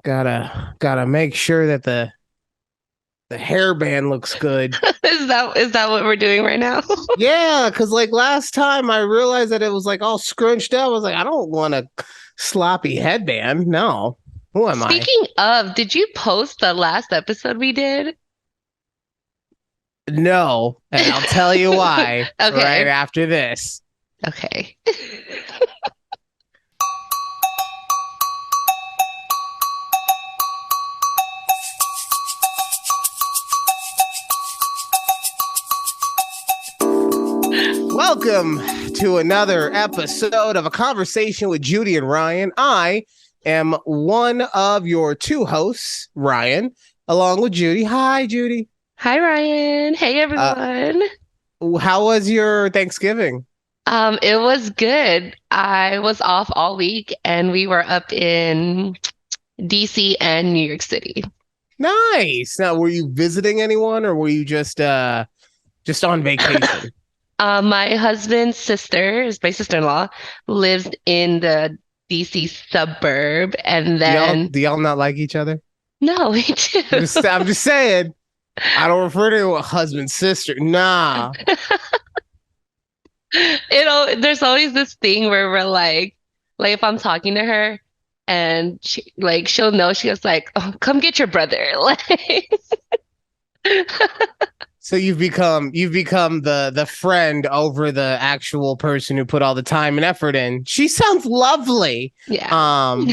Gotta make sure that the hairband looks good. Is that what we're doing right now? Yeah, because like last time I realized that it was like all scrunched up. I was like, I don't want a sloppy headband. No. Who am I? Speaking of, did you post the last episode we did? No. And I'll tell you why right Okay. after this. Okay. Welcome to another episode of A Conversation with Judy and Ryan. I am one of your two hosts, Ryan, along with Judy. Hi, Judy. Hi, Ryan. Hey, Uh, everyone. how was your Thanksgiving? It was good. I was off all week and we were up in DC and New York City. Nice. Now, were you visiting anyone or were you just on vacation? My husband's sister, is my sister-in-law, lives in the DC suburb, and Do y'all then do y'all not like each other? no, we do. I'm just saying. I don't refer to a husband sister. Nah. There's always this thing where we're like if I'm talking to her and she'll know, she was like, "Oh, come get your brother." Like, So you've become the friend over the actual person who put all the time and effort in. She sounds lovely. yeah. Um,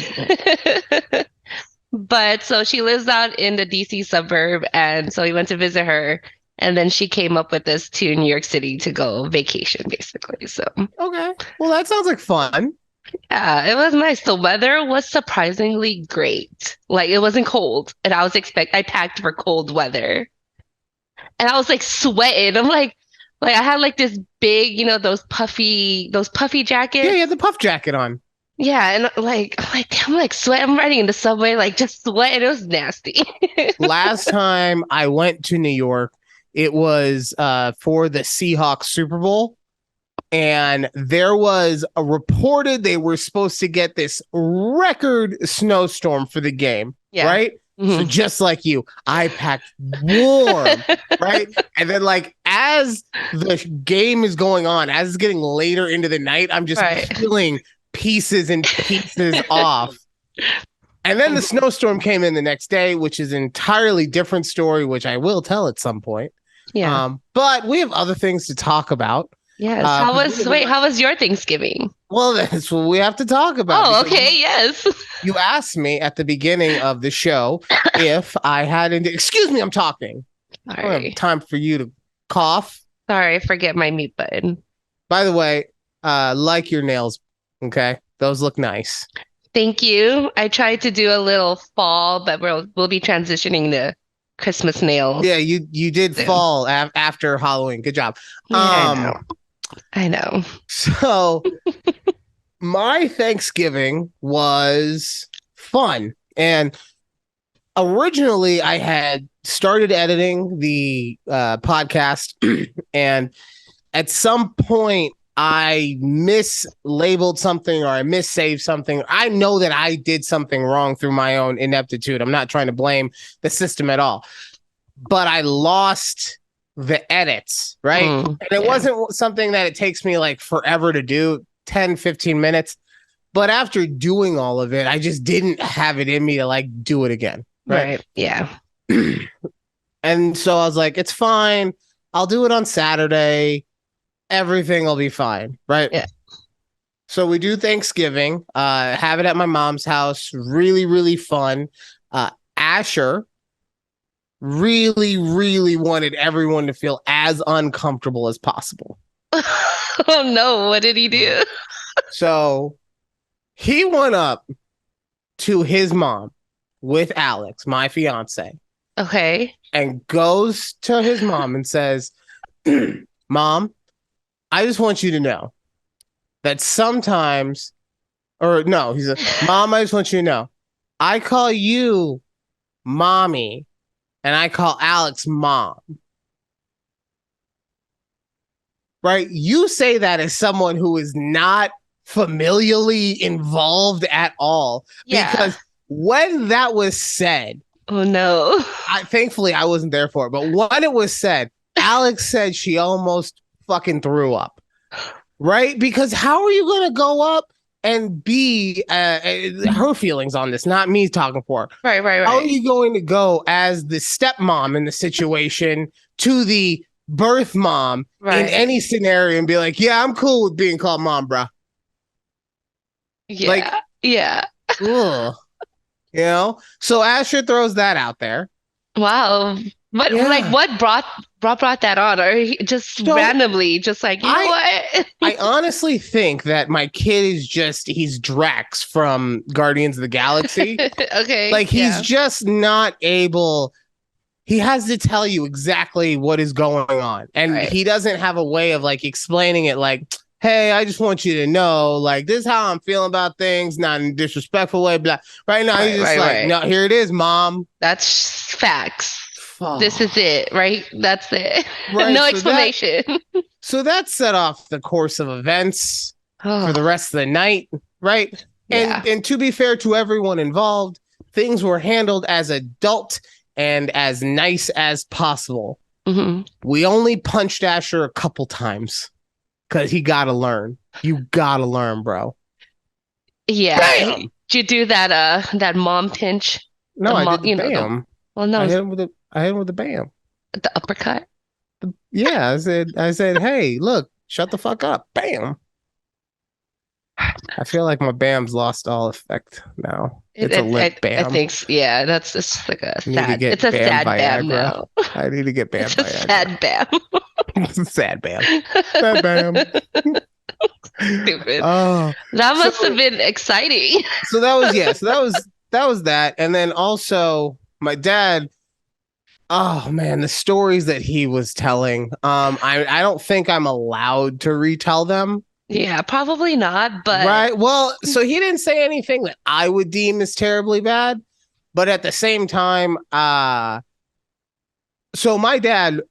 But so she lives out in the DC suburb, and so we went to visit her, and then she came up with us to New York City to go vacation, basically. So okay. Well, that sounds like fun. yeah, it was nice. The weather was surprisingly great. Like it wasn't cold, and I packed for cold weather, and I was like sweating. I'm like I had like this big, those puffy Yeah, you had jackets. the puff jacket on. Yeah, and I'm like sweating. I'm riding in the subway, like just sweating. It was nasty. Last time I went to New York, it was for the Seahawks Super Bowl. And there was a reported they were supposed to get this record snowstorm for the game, Yeah. right? So Mhm. just like you, I packed warm, right? And then like as the game is going on, as it's getting later into the night, I'm just Right. peeling pieces and pieces off. And then the snowstorm came in the next day, which is an entirely different story, which I will tell at some point. Yeah. But we have other things to talk about. Yes. Wait, How was your Thanksgiving? well, that's what we have to talk about Oh, because okay. Yes. you asked me at the beginning of the show if I had any. Excuse me, I'm talking. I don't have Sorry. time for you to cough. Sorry, I forget my mute button. By the way, like your nails, okay? Those look nice. Thank you. I tried to do a little fall, but we'll be transitioning to Christmas Yeah, nails you did soon. fall after Halloween. Good job. Yeah, I Um, know. I know. so my Thanksgiving was fun, and originally I had started editing the podcast, and at some point I mislabeled something or I missaved something. I know that I did something wrong through my own ineptitude. I'm not trying to blame the system at all, but I lost the edits, right? And it Yeah. wasn't something that it takes me like forever to do, 10, 15 minutes. But after doing all of it, I just didn't have it in me to like do it again, right? Right. Yeah. And so I was like, it's fine. I'll do it on Saturday. Everything will be fine, right? Yeah. So we do Thanksgiving, have it at my mom's house. Really, really fun. Asher really, really wanted everyone to feel as uncomfortable as possible. Oh no, what did he do? So he went up to his mom with Alex, my fiance, Okay. and goes to his mom and says, Mom, I just want you to know that sometimes, or no, he's a mom, I just want you to know, I call you mommy and I call Alex mom, right? You say that as someone who is not familially involved at all Yeah. because when that was said, Oh no. thankfully I wasn't there for it, but when it was said, Alex said she almost fucking threw up. Right? Because how are you going to go up and be her feelings on this, not me talking for her. How are Right. you going to go as the stepmom in the situation to the birth mom in Right. any scenario and be like, yeah, I'm cool with being called mom, bro? Like, Yeah. Yeah. ugh, you know? So Asher throws that out there. Wow. But like Yeah. what brought that on? Or just So randomly, just like, you know I what? I honestly think that my kid is just he's Drax from Guardians of the Galaxy. Okay. Like he's Yeah. just not able. He has to tell you exactly what is going on, and Right. he doesn't have a way of like explaining it. Like, hey, I just want you to know, like, this is how I'm feeling about things, not in a disrespectful way. Blah. Right now, he's just like, Right. no, here it is, mom. That's facts. This is Oh, it, right? That's it. right. No explanation. So that set off the course of events for the Oh, rest of the night, right? yeah. And to be fair to everyone involved, things were handled as adult and as nice as possible. Hmm. We only punched Asher a couple times because he got to learn. You got to learn, bro. Yeah. Bam! Did you do that mom pinch? The No, I mom, did the the bam. well, no, I it's hit him with the bam. the uppercut. Yeah, I said, hey, look, shut the fuck up. Bam. I feel like my bam's lost all effect now. It's a limp I bam. think, yeah, that's it's like a I need to sad. It's get a bam sad bam Viagra. now. I need to get bam It's a Viagra. sad bam. It's a sad bam. Sad bam. Stupid. Oh, That so must have been exciting. so that was yeah. So that was that, and then also my dad. Oh man, the stories that he was telling. I don't think I'm allowed to retell them. Yeah, probably not, but Right. Well, so he didn't say anything that I would deem as terribly bad, but at the same time, so my dad,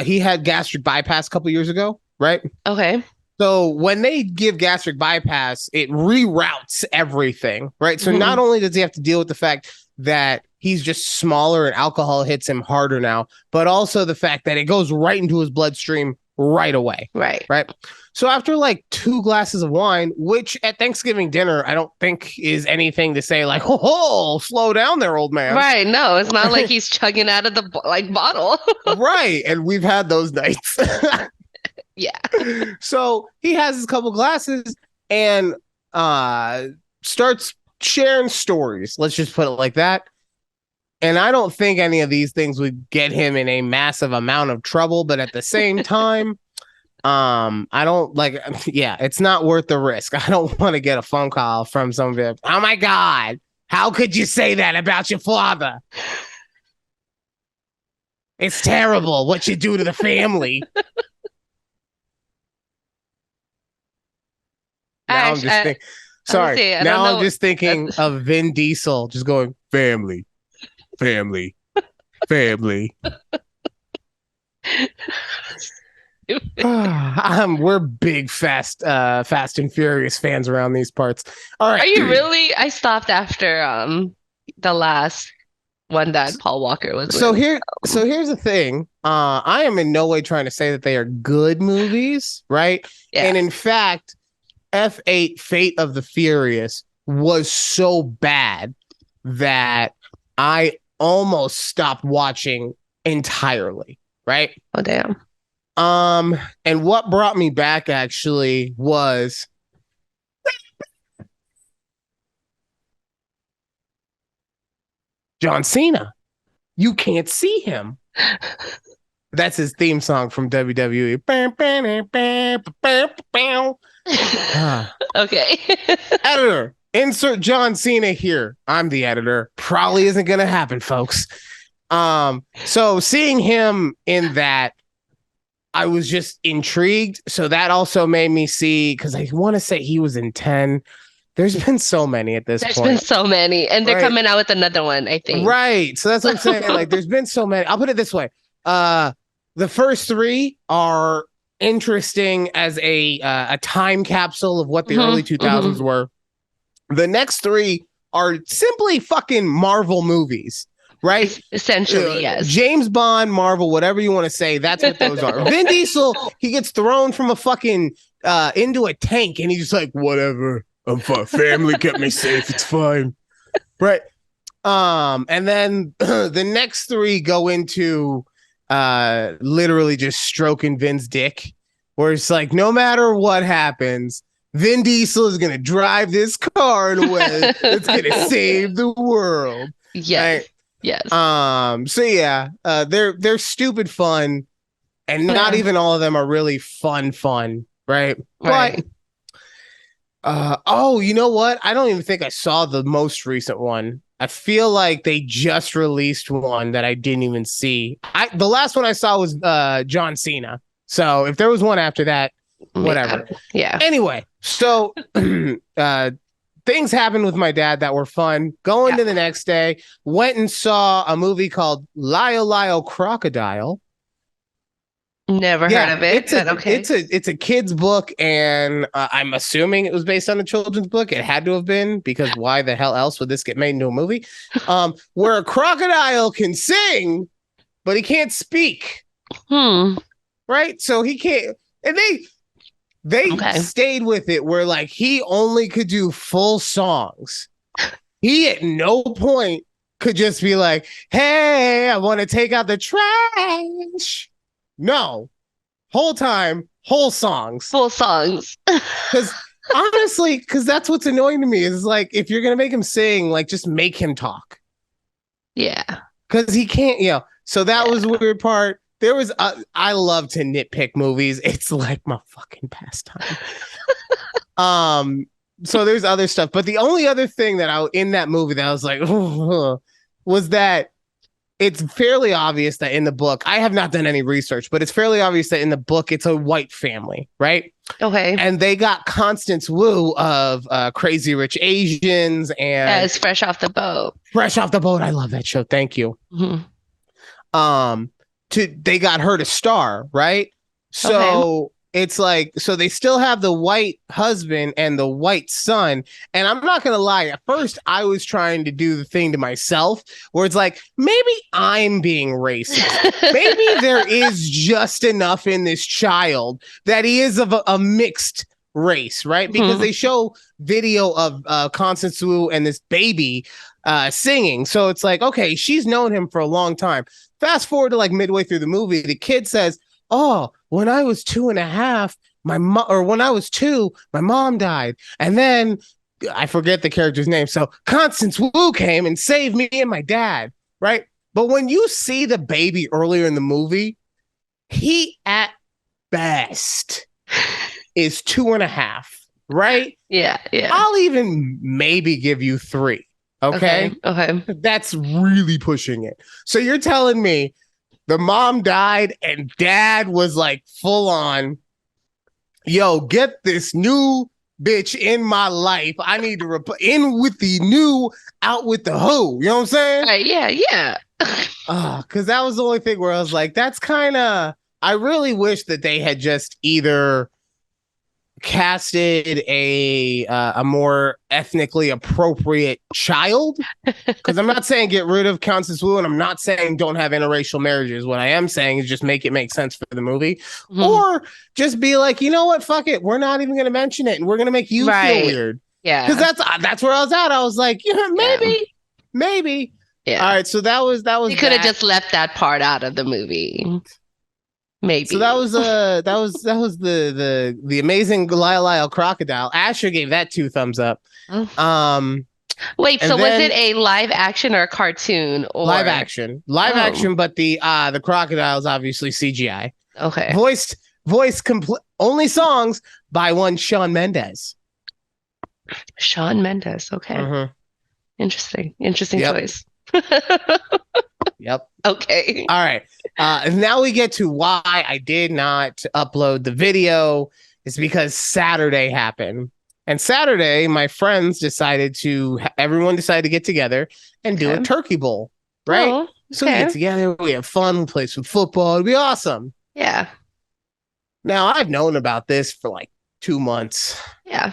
he had gastric bypass a couple years ago, right? okay. So when they give gastric bypass, it reroutes everything, right? So not Mhm. only does he have to deal with the fact that he's just smaller and alcohol hits him harder now, but also the fact that it goes right into his bloodstream right away, Right. right? So after like 2 glasses of wine, which at Thanksgiving dinner, I don't think is anything to say like, oh, slow down there, old man. Right. No, it's not like he's chugging out of the like bottle. Right. And we've had those nights. Yeah. So he has his couple glasses and starts sharing stories. Let's just put it like that. And I don't think any of these things would get him in a massive amount of trouble, but at the same time, I don't like yeah, it's not worth the risk. I don't want to get a phone call from somebody like, oh my God, how could you say that about your father? It's terrible what you do to the family. Now I'm just I, thinking, I would sorry. say I don't Now I'm know. just thinking of Vin Diesel just going, family, family, family. We're big Fast and Furious fans around these parts. All Are right. you really? I stopped after the last one that Paul Walker was So in. here, so here's the thing. I am in no way trying to say that they are good movies, right? Yeah. And in fact, F8 Fate of the Furious was so bad that I almost stopped watching entirely, right? Oh damn. And what brought me back actually was John Cena. You can't see him. That's his theme song from WWE. Okay. Editor, insert John Cena here. I'm the editor. Probably isn't gonna happen, folks. So seeing him in that, I was just intrigued. So that also made me see because I want to say he was in 10. There's been so many at this There's been point. so many, and they're Right. coming out with another one, I think. Right. So that's what I'm saying. Like, there's been so many. I'll put it this way. The first three are interesting as a time capsule of what the early 2000s were. The next three are simply fucking Marvel movies, right? Essentially, yes. James Bond, Marvel, whatever you want to say, that's what those are. Vin Diesel, he gets thrown from a fucking into a tank, and he's just like, whatever. I'm fine. Family kept me safe. It's fine, right? And then the next three go into literally just stroking Vin's dick, where it's like, no matter what happens, Vin Diesel is gonna drive this car in a way that's gonna save the world. Yes. Right? Yes. So yeah, they're stupid fun, and not even all of them are really fun, right? Right. But oh, you know what? I don't even think I saw the most recent one. I feel like they just released one that I didn't even see. The last one I saw was John Cena. So if there was one after that, whatever. Yeah. Anyway, so things happened with my dad that were fun. Going to the next day, went and saw a movie called Lyle Lyle Crocodile. Never heard of it. It's a kid's book, and I'm assuming it was based on a children's book. It had to have been, because why the hell else would this get made into a movie? Where a crocodile can sing, but he can't speak. Right? So he can't, and they stayed with it where like he only could do full songs. He at no point could just be like, hey, I want to take out the trash. No, whole time, whole songs. Full songs. Because honestly, because that's what's annoying to me is like, if you're going to make him sing, like just make him talk. Yeah. Because he can't, so that was the weird part. There was, I love to nitpick movies. It's like my fucking pastime. So there's other stuff, but the only other thing that in that movie that I was like, was that it's fairly obvious that in the book, I have not done any research, but it's fairly obvious that in the book, it's a white family, right? Okay. And they got Constance Wu of Crazy Rich Asians and it's Fresh Off the Boat. Fresh Off the Boat. I love that show. Thank you. Mm-hmm. They got her to star, right? So it's like, so they still have the white husband and the white son. And I'm not going to lie. At first, I was trying to do the thing to myself where it's like, maybe I'm being racist. Maybe there is just enough in this child that he is of a mixed race, right? Because they show video of Constance Wu and this baby singing. So it's like, okay, she's known him for a long time. Fast forward to like midway through the movie, the kid says, oh, when I was 2.5, when I was 2, my mom died. And then I forget the character's name. So Constance Wu came and saved me and my dad, right? But when you see the baby earlier in the movie, he at best is 2.5, right? Yeah. I'll even maybe give you 3. Okay. That's really pushing it. So you're telling me the mom died and dad was like full on, yo, get this new bitch in my life. I need to in with the new, out with the hoe. You know what I'm saying? Yeah. Because that was the only thing where I was like, that's kind of, I really wish that they had just either casted a more ethnically appropriate child, because I'm not saying get rid of Constance Wu, and I'm not saying don't have interracial marriages. What I am saying is just make it make sense for the movie, or just be like, you know what, fuck it, we're not even going to mention it, and we're going to make you feel weird. Yeah, because that's where I was at. I was like, maybe. Yeah. All right, so that was. You could have just left that part out of the movie. Maybe. So that was the amazing Lyle Crocodile. Asher gave that 2 thumbs up. Wait, so was it a live action or a cartoon? Or live action, but the crocodile is obviously CGI. Okay. Voice complete, only songs by one Shawn Mendes. Shawn Mendes. Okay. Interesting choice. Yep. Okay. All right. And now we get to why I did not upload the video. It's because Saturday happened. And Saturday, my friends everyone decided to get together and do a turkey bowl, right? Oh, okay. So we get together, we have fun, we play some football. It'd be awesome. Yeah. Now, I've known about this for like 2 months. Yeah.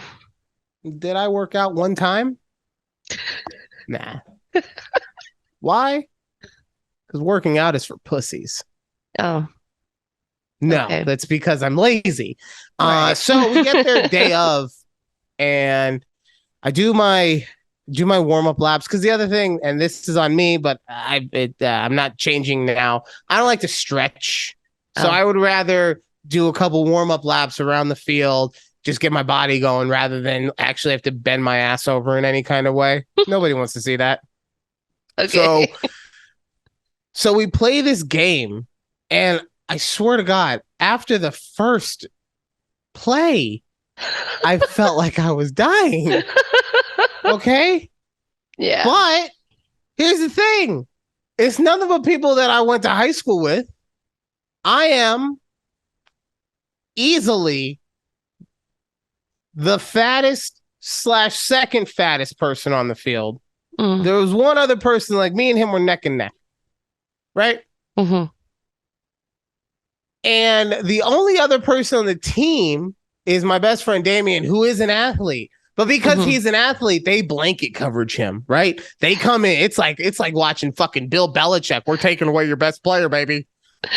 Did I work out one time? Nah. Why? Because working out is for pussies. Oh, No, okay. that's because I'm lazy. Right. So we get there day of, and I do my warm up laps because the other thing, and this is on me, but I'm not changing now. I don't like to stretch, so Oh. I would rather do a couple warm up laps around the field, just get my body going, rather than actually have to bend my ass over in any kind of way. Nobody wants to see that. So Okay. so we play this game, and I swear to God, after the first play, I felt like I was dying. Okay. Yeah. But here's the thing, it's none of the people that I went to high school with. I am easily the fattest slash second fattest person on the field. Mm. There was one other person, like me and him were neck and neck, right? Hmm. And the only other person on the team is my best friend Damien, who is an athlete. But because Hmm. he's an athlete, they blanket coverage him, right? They come in. It's like watching fucking Bill Belichick. We're taking away your best player, baby.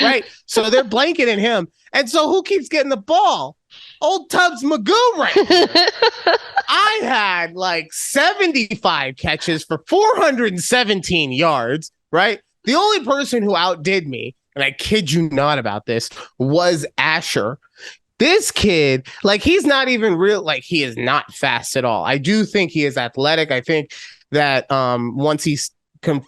Right? So they're blanketing him. And so who keeps getting the ball? Old Tubbs Magoo right here. I had like 75 catches for 417 yards, right? The only person who outdid me, and I kid you not about this, was Asher. This kid, like, he's not even real, like, he is not fast at all. I do think he is athletic. I think that once he's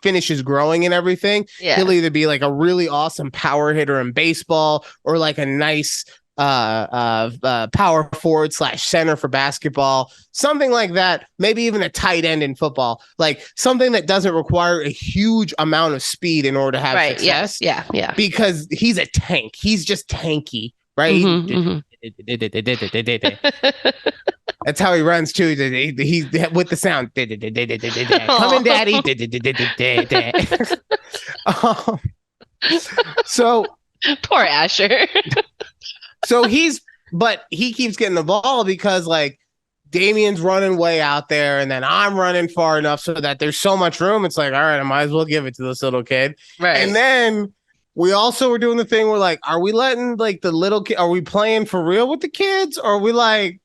finishes growing and everything, he'll Yeah. either be like a really awesome power hitter in baseball or like a nice power forward slash center for basketball, something like that. Maybe even a tight end in football, like something that doesn't require a huge amount of speed in order to have Right. Yeah. success. Yeah. Yeah. Because he's a tank. He's just tanky, right? Hmm. That's how he runs too. He's with the sound. Come in, Oh, daddy. um, so poor Asher. so he's, but he keeps getting the ball because like Damien's running way out there, and then I'm running far enough so that there's so much room. It's like, all right, I might as well give it to this little kid. And Right. then we also were doing the thing where like, are we letting like the little kid? Are we playing for real with the kids? Or are we like?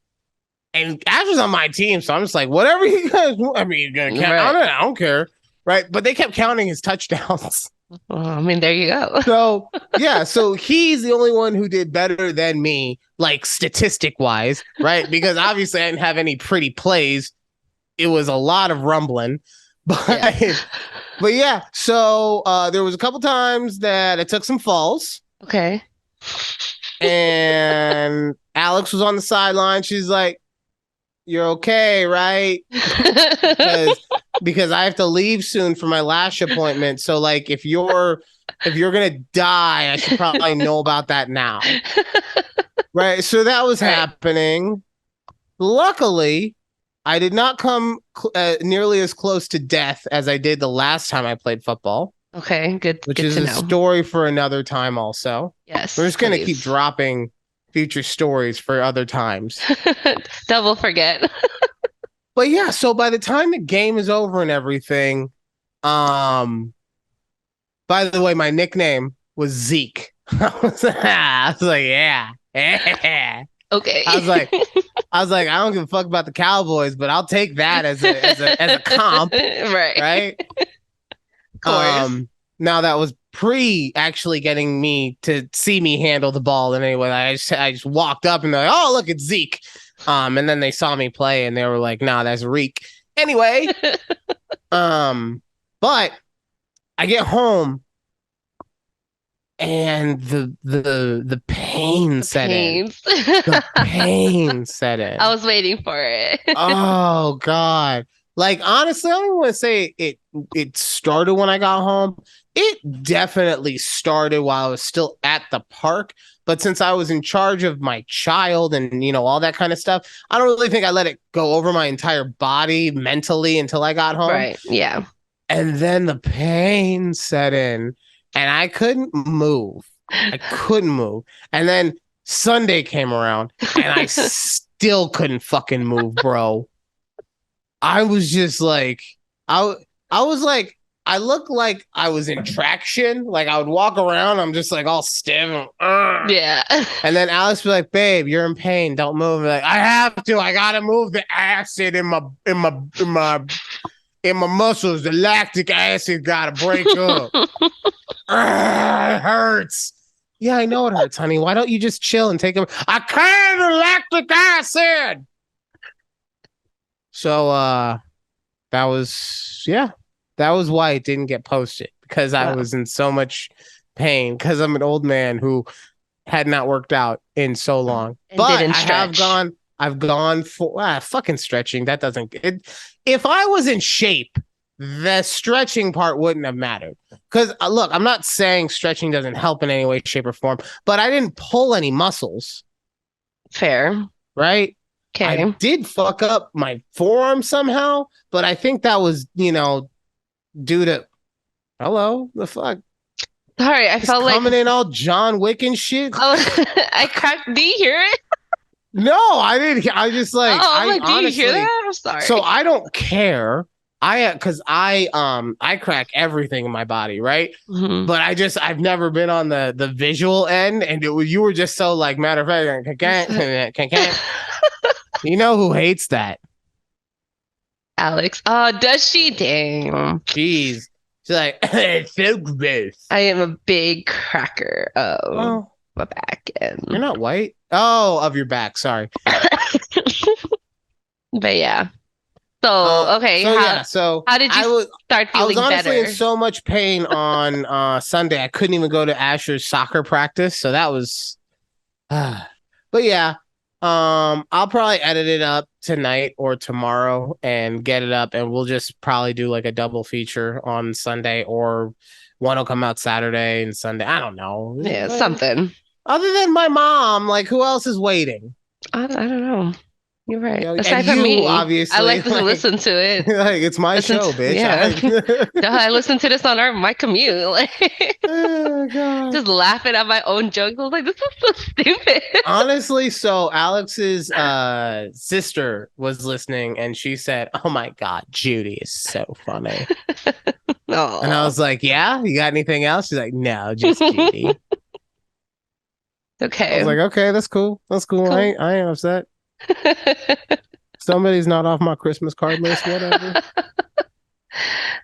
And Asher's on my team, so I'm just like, whatever you guys. I mean, you're gonna count. Right. I don't care, right? But they kept counting his touchdowns. Well, I mean, there you go. So yeah, so he's the only one who did better than me, like statistic wise, right? Because obviously I didn't have any pretty plays. It was a lot of rumbling, but Yeah. but yeah. So there was a couple times that I took some falls, Okay. and Alex was on the sideline. She's like, "You're okay, right?" because because I have to leave soon for my lash appointment. So like if you're gonna die, I should probably know about that now. Right. So that was Right. happening. Luckily, I did not come nearly as close to death as I did the last time I played football, Okay. Good. which Good is to a know. story for another time also. We're Yes, just gonna keep please. dropping future stories for other times. Double forget. But yeah, so by the time the game is over and everything, um by the way, my nickname was Zeke. I was like, yeah. I was Okay. like, I don't give a fuck about the Cowboys, but I'll take that as a comp, Right. right? Of course. Now that was pre actually getting me to see me handle the ball in any way. I just walked up and they're like, oh look, it's Zeke. And then they saw me play and they were like, nah, that's Reek. Anyway, but I get home and the pain The set in. pains. The pain set I in. was waiting for it. Oh God. Like honestly, I don't even want to say it started when I got home. It definitely started while I was still at the park. But since I was in charge of my child and all that kind of stuff, I don't really think I let it go over my entire body mentally until I got home. Right. Yeah. And then the pain set in and I couldn't move. I couldn't move. And then Sunday came around and I still couldn't fucking move, bro. I was just like, I, I was like, I looked like I was in traction. Like I would walk around, I'm just like all stiff. Yeah. And then Alex would be like, "Babe, you're in pain. Don't move." Like, I have to. I gotta move the acid in my muscles. The lactic acid gotta break up. It hurts. Yeah, I know it hurts, honey. Why don't you just chill and take a? I can't lactic acid. So that was that was why it didn't get posted because I Wow. was in so much pain because I'm an old man who had not worked out in so long. And But didn't stretch. I've gone for fucking stretching. That doesn't it, if I was in shape, the stretching part wouldn't have mattered. Because look, I'm not saying stretching doesn't help in any way, shape, or form, but I didn't pull any muscles, Fair. right? I Okay. did fuck up my forearm somehow, but I think that was, due to hello, the fuck. Sorry, I Just felt like coming in all John Wick and shit. oh, I cracked. Do you hear it? No, I didn't. I just like Oh, I'm I like, do you hear honestly. that? I'm sorry. So I don't care. Because I crack everything in my body, right? Hmm. But I've never been on the visual end, and you were just so like matter of fact, can't. You know who hates that? Alex. Oh, does she? Damn. Jeez, she's like it's so gross. I am a big cracker of Oh, my back you're end. not white. Oh, of your back. Sorry. But yeah. So, okay, So how yeah, so how did you start I was feeling honestly in better? so much pain on Sunday. I couldn't even go to Asher's soccer practice, so that was but yeah, I'll probably edit it up tonight or tomorrow and get it up and we'll just probably do like a double feature on Sunday or one will come out Saturday and Sunday. I don't Yeah, know. something. Other than my mom, like who else is waiting? I don't know. You're right. And Aside from you me, I obviously like to like listen to it. like it's my Listen show, to, bitch. yeah. I listen to this on my commute, like Oh god. just laughing at my own jokes. I was like, this is so stupid. Honestly, so Alex's sister was listening and she said, "Oh my god, Judy is so funny." And I Oh, was like, "Yeah, you got anything else?" She's like, "No, just Judy." I was okay, like, "Okay, that's cool. That's cool. cool. I ain't upset. Somebody's not off my Christmas card list, whatever."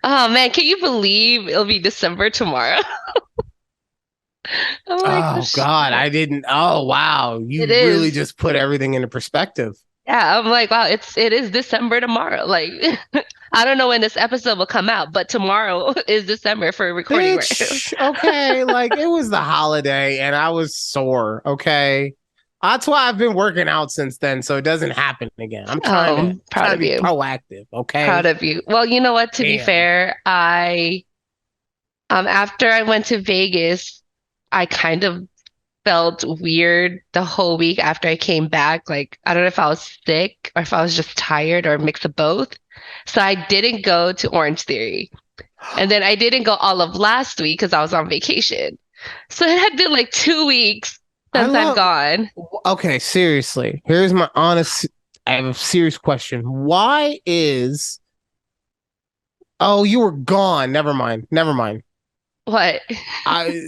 Oh man, can you believe it'll be December tomorrow? I'm like, oh, Oh god, shit. I didn't. Oh wow, It you really is. just put everything into perspective. Yeah, I'm like, wow, it is December tomorrow. Like, I don't know when this episode will come out, but tomorrow is December for recording, right? Bitch, okay, like it was the holiday and I was sore, okay? That's why I've been working out since then, so it doesn't happen again. I'm Oh, proud trying to of be you. proactive, Proud okay? of you. Well, you know what? To be Damn. fair, after I went to Vegas, I kind of felt weird the whole week after I came back. Like, I don't know if I was sick or if I was just tired or a mix of both. So I didn't go to Orange Theory. And then I didn't go all of last week because I was on vacation. So it had been like 2 weeks I since I've love gone. okay, seriously. Here's my honest I have a serious question. Why is Oh, you were gone. Never mind. Never mind. What? I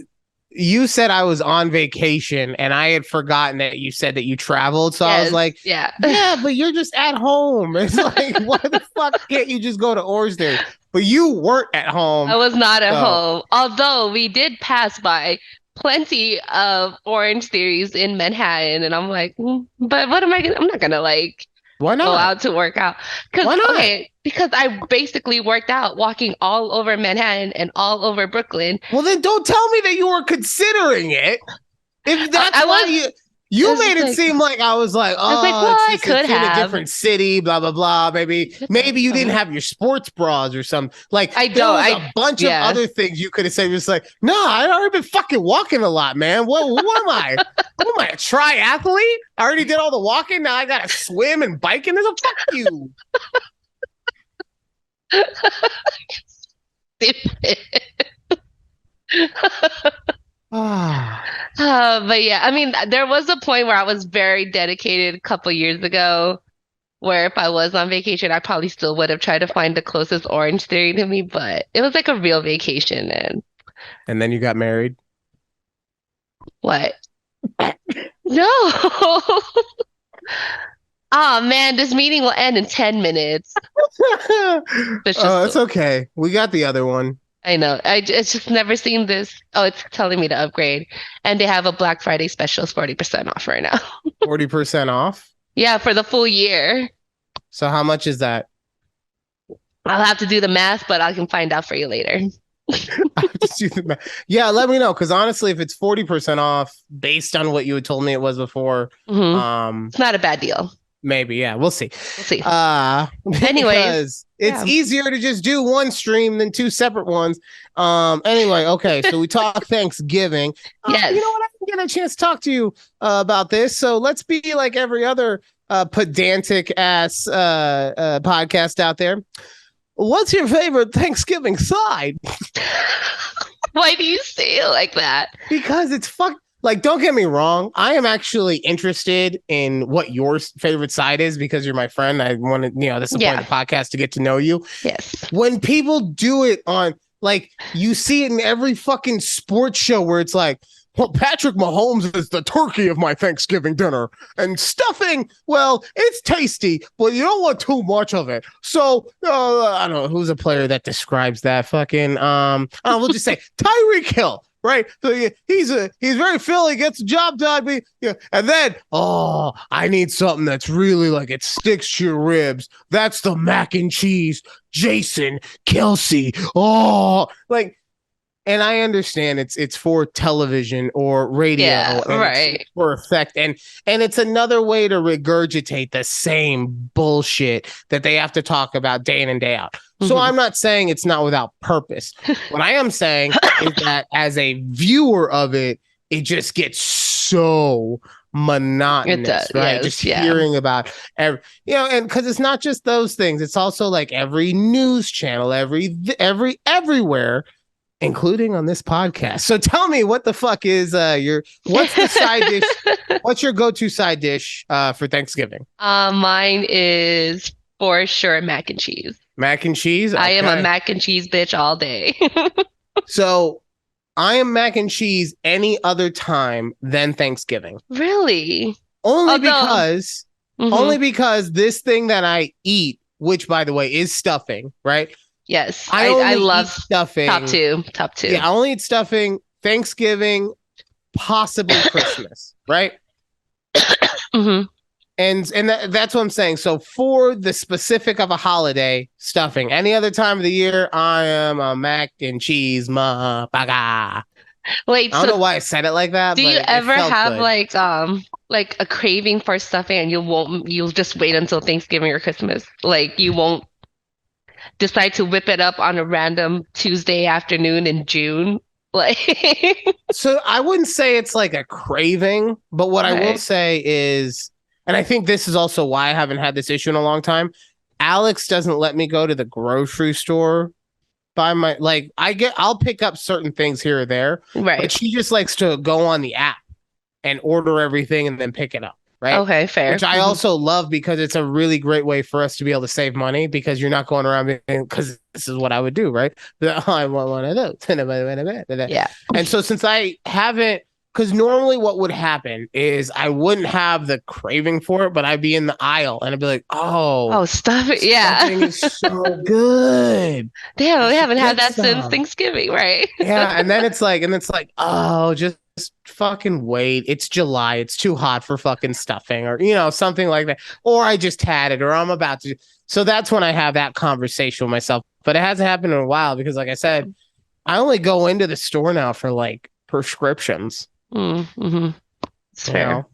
you said I was on vacation and I had forgotten that you said that you traveled. So I was Yes, like, yeah. yeah, but you're just at home. It's like, why the fuck can't you just go to Orange Theory? But you weren't at I home. was not at So home. Although we did pass by plenty of Orange Theories in Manhattan, and I'm like, but what am I gonna? I'm not gonna like why go not? out to work out. Because, Why not? okay, because I basically worked out walking all over Manhattan and all over Brooklyn. Well, then don't tell me that you were considering it. If I, that's I why was, you it's made just it like, seem like I was like, I was like, oh, well, it's I just could it's in a have. different city, blah blah blah. Maybe you didn't have your sports bras or something. Like I there don't. was a bunch of Yeah. other things you could have said. Just like, no, I already been fucking walking a lot, man. What am I? What am I, a triathlete? I already did all the walking. Now I gotta swim and biking. There's a fuck you. Ah, But yeah, I mean, there was a point where I was very dedicated a couple years ago. where if I was on vacation, I probably still would have tried to find the closest Orange Theory to me, but it was like a real vacation and And then you got married. what? No. Oh man, this meeting will end in 10 minutes. Oh, Suspicious. it's okay. We got the other one. I know. It's just never seen this. Oh, it's telling me to upgrade. And they have a Black Friday special, 40% off right now. 40% off. Yeah, for the full year. So how much is that? I'll have to do the math, but I can find out for you later. I have to do the math. Yeah, let me know. Because honestly, if it's 40% off based on what you had told me it was before, Hmm. It's not a bad deal. maybe, yeah, we'll see. We'll see. Anyways, Because it's yeah. easier to just do one stream than two separate ones. Anyway, okay, so we talk Thanksgiving. Yes. You know what? I didn't get a chance to talk to you about this. So let's be like every other pedantic ass podcast out there. What's your favorite Thanksgiving side? Why do you say it like that? Because it's fuck. Like, don't get me wrong. I am actually interested in what your favorite side is because you're my friend. I want to, this is the point of the podcast to get to know you. Yes. When people do it on, like, you see it in every fucking sports show where it's like, well, Patrick Mahomes is the turkey of my Thanksgiving dinner. And stuffing, well, it's tasty, but you don't want too much of it. So, I don't know who's a player that describes that fucking, we'll just say Tyreek Hill. Right, so he's very Philly, gets the job done. But, and then I need something that's really like it sticks to your ribs. That's the mac and cheese, Jason Kelsey. Like, and I understand it's for television or radio, Yeah, and right. it's for effect, and it's another way to regurgitate the same bullshit that they have to talk about day in and day out. So I'm not saying it's not without purpose. What I am saying is that as a viewer of it, it just gets so monotonous, It does, right? yes, Just yeah. hearing about and because it's not just those things, it's also like every news channel, everywhere, including on this podcast. So tell me, what the fuck is what's the side dish? What's your go-to side dish for Thanksgiving? Mine is for sure mac and cheese. Mac and cheese? I am a Okay. mac and cheese bitch all day. So I am mac and cheese any other time than Thanksgiving. Really? Only Although, because mhm, only because this thing that I eat, which by the way is stuffing, right? yes, I I only eat love stuffing. top two. Yeah, I only eat stuffing Thanksgiving, possibly Christmas, right? Hmm. And that's what I'm saying. So for the specific of a holiday, stuffing. Any other time of the year, I am a mac and cheese motherfucker. Wait, I don't know so why I said it like that, do but you it ever felt have good. like a craving for stuffing and you'll just wait until Thanksgiving or Christmas? Like you won't decide to whip it up on a random Tuesday afternoon in June? Like, So I wouldn't say it's like a craving, but what I will right. say is, and I think this is also why I haven't had this issue in a long time. Alex doesn't let me go to the grocery store by my like I'll pick up certain things here or there, but Right. she just likes to go on the app and order everything and then pick it up, right? Okay, fair. Which I Hmm. also love because it's a really great way for us to be able to save money because you're not going around because this is what I would do, right? I want one of those. Yeah. And so since I haven't, because normally what would happen is I wouldn't have the craving for it, but I'd be in the aisle and I'd be like, oh, Oh, stuff it. Yeah. stuffing is so good. Damn, I we should haven't had get that since some. Thanksgiving, right? Yeah, and then it's like, oh, just fucking wait. It's July. It's too hot for fucking stuffing, or something like that. Or I just had it, or I'm about to. So that's when I have that conversation with myself. But it hasn't happened in a while because, like I said, I only go into the store now for like prescriptions. Mm-hmm. It's You fair. know,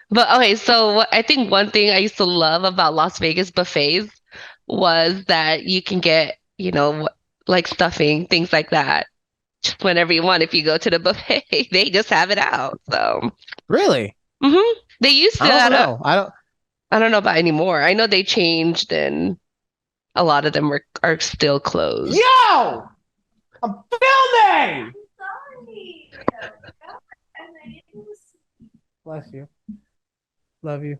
But okay, so I think one thing I used to love about Las Vegas buffets was that you can get, like stuffing, things like that, just whenever you want. If you go to the buffet, they just have it out. So, really, they used to. I don't know. I don't. I don't know about anymore. I know they changed, and a lot of them are still closed. Yo, I'm filming. Bless you. Love you.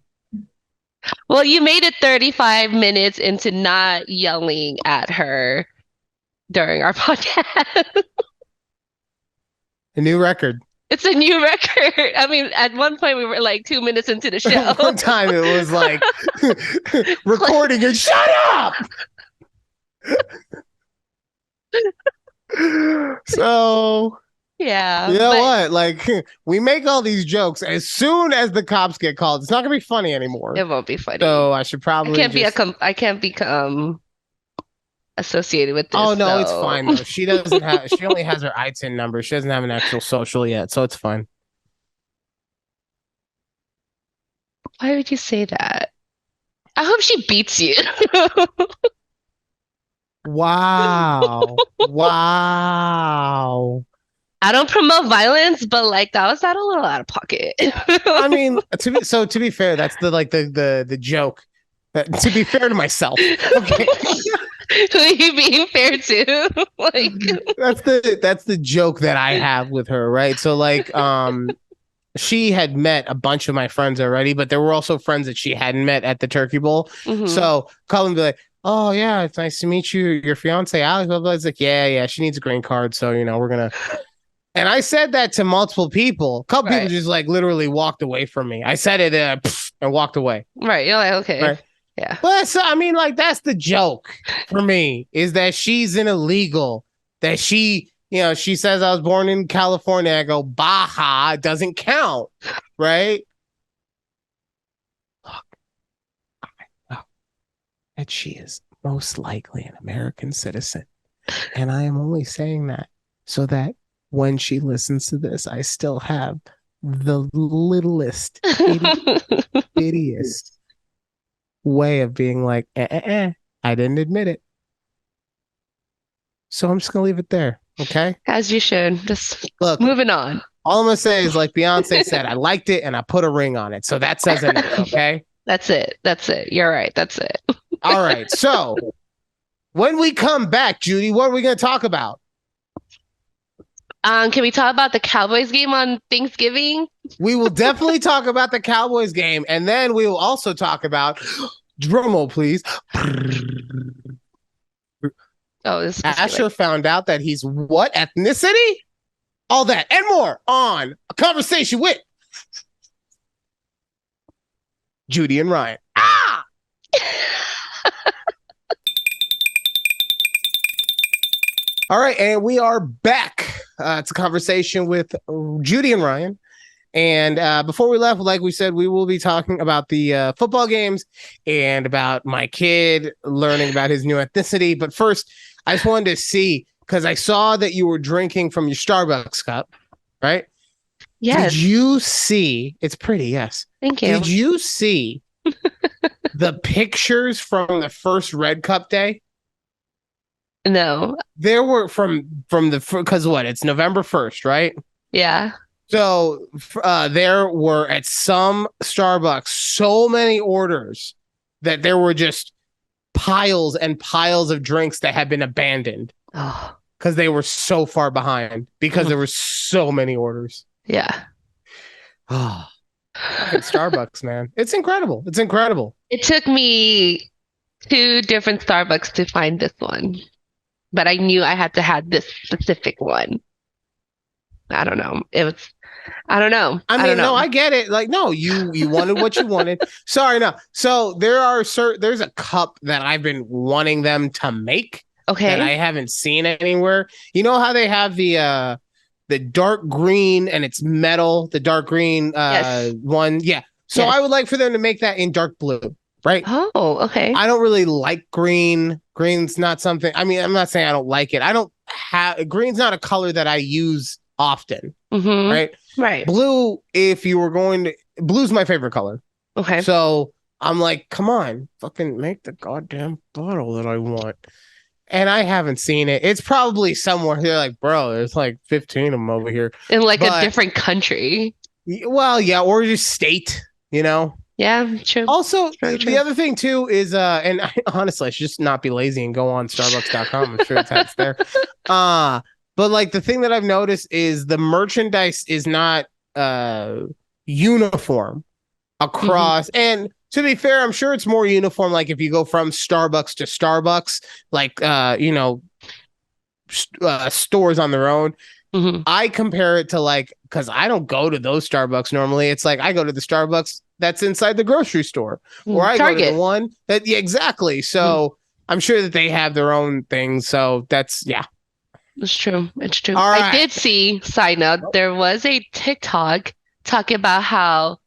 Well, you made it 35 minutes into not yelling at her during our podcast. A new record. It's a new record. I mean, at one point we were like 2 minutes into the show. One time it was like recording and shut up. So Yeah, you know but what? Like we make all these jokes. As soon as the cops get called, it's not gonna be funny anymore. it won't be funny. So I should probably just. I can't become associated with Oh this. no, it's So fine though. She doesn't have. She only has her iTunes number. She doesn't have an actual social yet, so it's fine. why would you say that? I hope she beats you. Wow. Wow. I don't promote violence, but like that was not a little out of pocket. I mean, to be fair, that's the joke. To be fair to myself, okay. Who are you being fair to? Like, That's the joke that I have with her, right? So like, she had met a bunch of my friends already, but there were also friends that she hadn't met at the Turkey Bowl. mhm. So Colin be like, "Oh yeah, it's nice to meet you. Your fiance Alex." Blah, blah. It's like, yeah, she needs a green card, so we're gonna. And I said that to multiple people. A couple people Right. just like literally walked away from me. I said it and walked away. Right. You're like, okay. Right. Yeah. But so, I mean, like that's the joke for me is that she's an illegal. That she says I was born in California. I go Baja, it doesn't count, right? Look, I know that she is most likely an American citizen, and I am only saying that so that when she listens to this, I still have the littlest, bittiest way of being like, I didn't admit it. So I'm just gonna leave it there. Okay. As you should. Just Look, moving on. all I'm gonna say is like Beyonce said, I liked it and I put a ring on it. So that says enough. Okay. That's it. That's it. You're right. That's it. All right. So when we come back, Judy, what are we gonna talk about? Can we talk about the Cowboys game on Thanksgiving? We will definitely talk about the Cowboys game, and then we will also talk about drumroll, please. Oh, this is Asher found out that he's what ethnicity? All that and more on A Conversation with Judy and Ryan. Ah! All right, and we are back. It's A Conversation with Judy and Ryan. And before we left, like we said, we will be talking about the football games and about my kid learning about his new ethnicity. But first, I just wanted to see, because I saw that you were drinking from your Starbucks cup, right? Yes. Did you see? It's pretty, yes. Thank you. Did you see the pictures from the first Red Cup day? No. There were from the, because what? It's November 1st, right? Yeah. So there were at some Starbucks so many orders that there were just piles and piles of drinks that had been abandoned Oh, because they were so far behind because there were so many orders. yeah. Oh, fucking Starbucks, man. It's incredible. It's incredible. It took me 2 different Starbucks to find this one, but I knew I had to have this specific one. I don't know. I don't know. I mean, don't know. no, I get it. Like, no, you wanted what you wanted. Sorry, no. So there's a cup that I've been wanting them to make that I Okay. haven't seen anywhere. You know how they have the dark green and it's metal, the dark green Yes. one. Yeah. So Yes. I would like for them to make that in dark blue, right? Oh, okay. I don't really like green. Green's not something. I mean, I'm not saying I don't like it. I don't have green's not a color that I use often, Mm-hmm. right? Right. Blue, if you were going to, blue's my favorite color. Okay. So I'm like, come on, fucking make the goddamn bottle that I want. And I haven't seen it. It's probably somewhere. They're like, bro, there's like 15 of them over here. In like a But- different country. Well, yeah, or just state, you know? Yeah, true. Also, Very true. the other thing too is, and honestly, I should just not be lazy and go on Starbucks.com. I'm sure it's there. But like the thing that I've noticed is the merchandise is not uniform across. And to be fair, I'm sure it's more uniform. Like if you go from Starbucks to Starbucks, like stores on their own. Hmm. I compare it to like because I don't go to those Starbucks normally. It's like I go to the Starbucks that's inside the grocery store, or I go to the Target. one that yeah, exactly. Mhm. So I'm sure that they have their own things. So that's yeah. It's true. It's true. All I right. did see, side note, there was a TikTok talking about how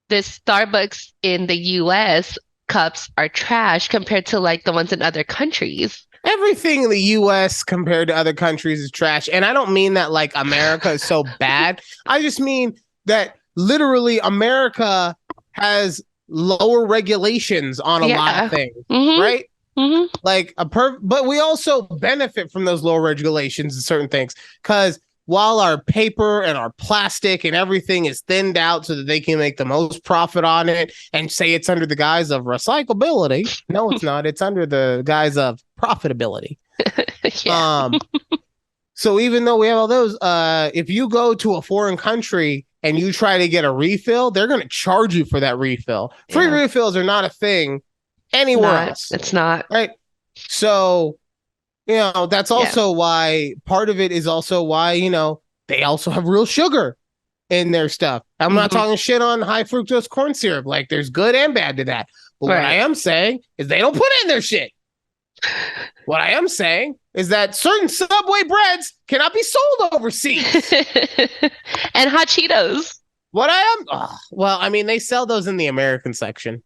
the Starbucks in the US cups are trash compared to like the ones in other countries. Everything in the US compared to other countries is trash. And I don't mean that like America is so bad. I just mean that literally America has lower regulations on a lot of Yeah. things, Hmm. right? Hmm. Like but we also benefit from those lower regulations and certain things because while our paper and our plastic and everything is thinned out so that they can make the most profit on it and say it's under the guise of recyclability, no it's not, it's under the guise of profitability. Yeah. um so even though we have all those, if you go to a foreign country and you try to get a refill, they're going to charge you for that refill. Free Yeah. refills are not a thing It's anywhere not. else, It's not. right? So that's Yeah. also why part of it is also why, they also have real sugar in their stuff. I'm not Hmm. talking shit on high fructose corn syrup. Like there's good and bad to that. But what I Right. am saying is they don't put it in their shit. What I am saying is that certain Subway breads cannot be sold overseas. And hot Cheetos, What I am, well, I mean, they sell those in the American section.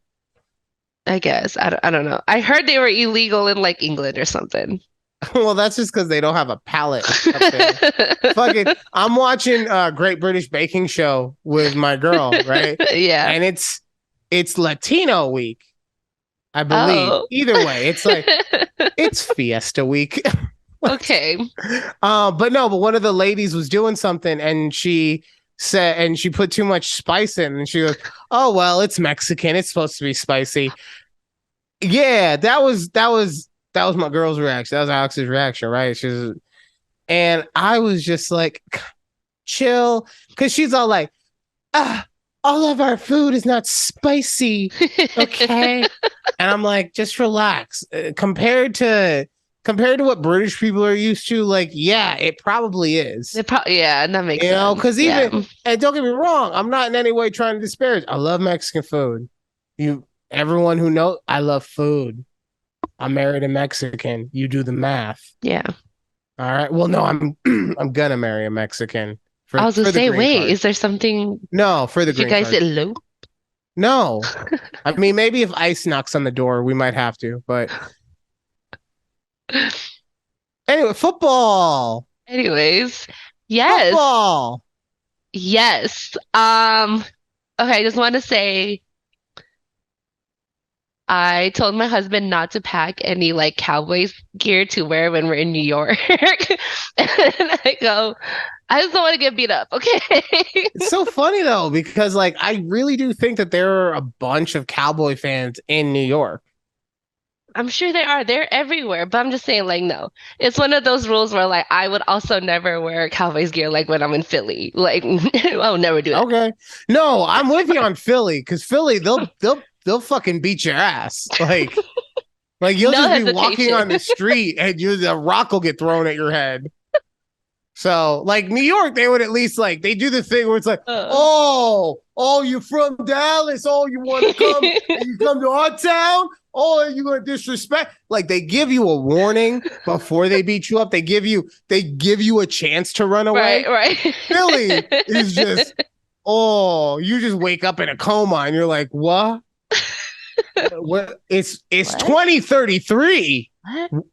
I guess. I don't know. I heard they were illegal in like England or something. Well, that's just because they don't have a pallet up there. Fucking, I'm watching Great British Baking Show with my girl, right? Yeah. And it's Latino week, I believe. Oh. Either way, it's like it's Fiesta week. Okay. But one of the ladies was doing something and she said and she put too much spice in and she goes, "Oh well, it's Mexican. It's supposed to be spicy." Yeah, that was my girl's reaction. That was Alex's reaction, right? And I was just like, chill, because she's all like, ah, all of our food is not spicy, okay? And I'm like, just relax. Compared to what British people are used to, like, yeah, it probably is. Yeah, that makes sense. Because Yeah. and don't get me wrong, I'm not in any way trying to disparage. I love Mexican food. Everyone who knows, I love food. I'm married a Mexican. You do the math. Yeah. All right. Well, no, I'm I'm gonna marry a Mexican I for was gonna for the say, green wait, card. is there something No, for the did you green guys card. elope? No. I mean, maybe if ICE knocks on the door, we might have to. But anyway, football. Anyways, yes. Football. Yes. Okay, I just want to say I told my husband not to pack any like Cowboys gear to wear when we're in New York. And I go, I just don't want to get beat up, okay? It's so funny though, because like I really do think that there are a bunch of Cowboy fans in New York. I'm sure they are. They're everywhere, but I'm just saying, like, no. It's one of those rules where, like, I would also never wear Cowboys gear, like, when I'm in Philly. Like, I would never do that. Okay. No, I'm with you on Philly, because Philly, they'll fucking beat your ass. Like you'll No just be walking hesitation. on the street and the rock will get thrown at your head. So, like New York, they would at least like they do the thing where it's like, Uh. oh, you from Dallas? Oh, you want to come? You come to our town? Oh, are you gonna disrespect? Like they give you a warning before they beat you up. They give you a chance to run Right, away. right. Philly is just, you just wake up in a coma and you're like, what? What? It's What? 2033. What?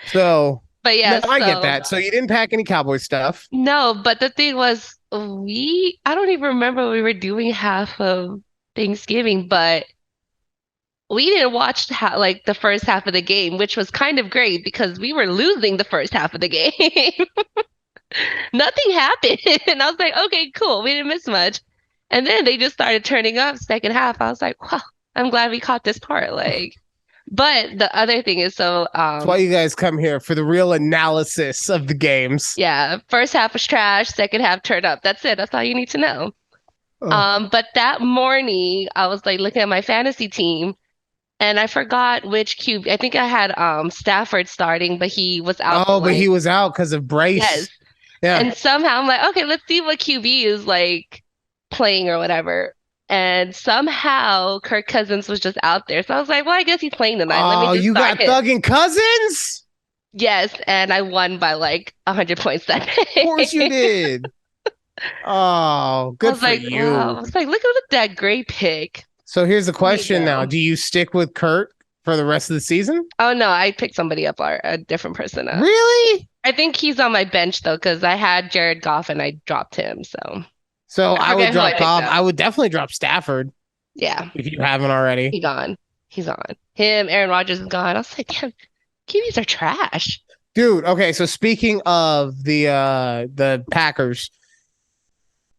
So But no, yeah, I get so that. So you didn't pack any cowboy stuff. no, but the thing was, I don't even remember we were doing half of Thanksgiving, but we didn't watch like the first half of the game, which was kind of great because we were losing the first half of the game. Nothing happened. And I was like, okay, cool. We didn't miss much. And then they just started turning up second half. I was like, wow, I'm glad we caught this part. Like, but the other thing is so That's why you guys come here for the real analysis of the games. yeah, first half was trash, second half turned up. That's it. That's all you need to know. Oh. But that morning, I was like looking at my fantasy team, and I forgot which QB. I think I had Stafford starting, but he was out for Oh, but he like was out because of yes. Bryce. Yeah. And somehow I'm like, okay, let's see what QB is like playing or whatever. And somehow Kirk Cousins was just out there. So I was like, well, I guess he's playing tonight. Let me Oh, just you start got him. Thug and Cousins? Yes, and I won by like 100 points that Of course you day. did. Oh, I good was for like, wow. I you. was like, look at that great pick. So here's the There you question now. go. Do you stick with Kurt for the rest of the season? Oh no, I picked somebody up, or a different person up. Really? I think he's on my bench though, because I had Jared Goff and I dropped him. So So I I would forget who I drop picked Goff. up. I would definitely drop Stafford Yeah, if you haven't already. he gone. He's on. Him, Aaron Rodgers is gone. I was like, damn, QBs are trash. Dude, okay, so speaking of the Packers,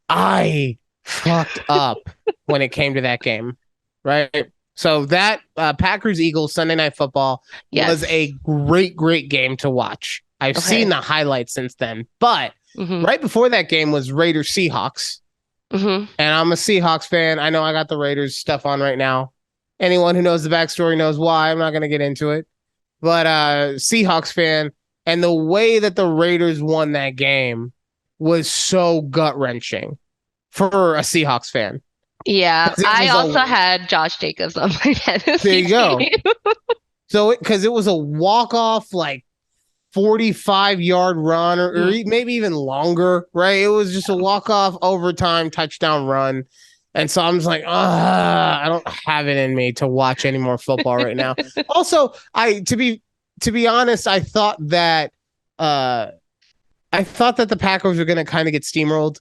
I fucked up when it came to that game, right? So that Packers Eagles Sunday Night Football was Yes. a great game to watch. I've seen Okay. the highlights since then, but Mm-hmm. right before that game was Raiders Seahawks, Mm-hmm. and I'm a Seahawks fan. I know I got the Raiders stuff on right now. Anyone who knows the backstory knows why. I'm not going to get into it, but Seahawks fan, and the way that the Raiders won that game was so gut wrenching for a Seahawks fan. Yeah, 'Cause it I was also a had Josh Jacobs on my there fantasy you go. team. So because it was a walk off like 45-yard run or Mhm. maybe even longer, right? It was just a walk off overtime touchdown run. And so I'm just like, I don't have it in me to watch any more football right now. Also, to be honest, uh I thought that the Packers were gonna kind of get steamrolled.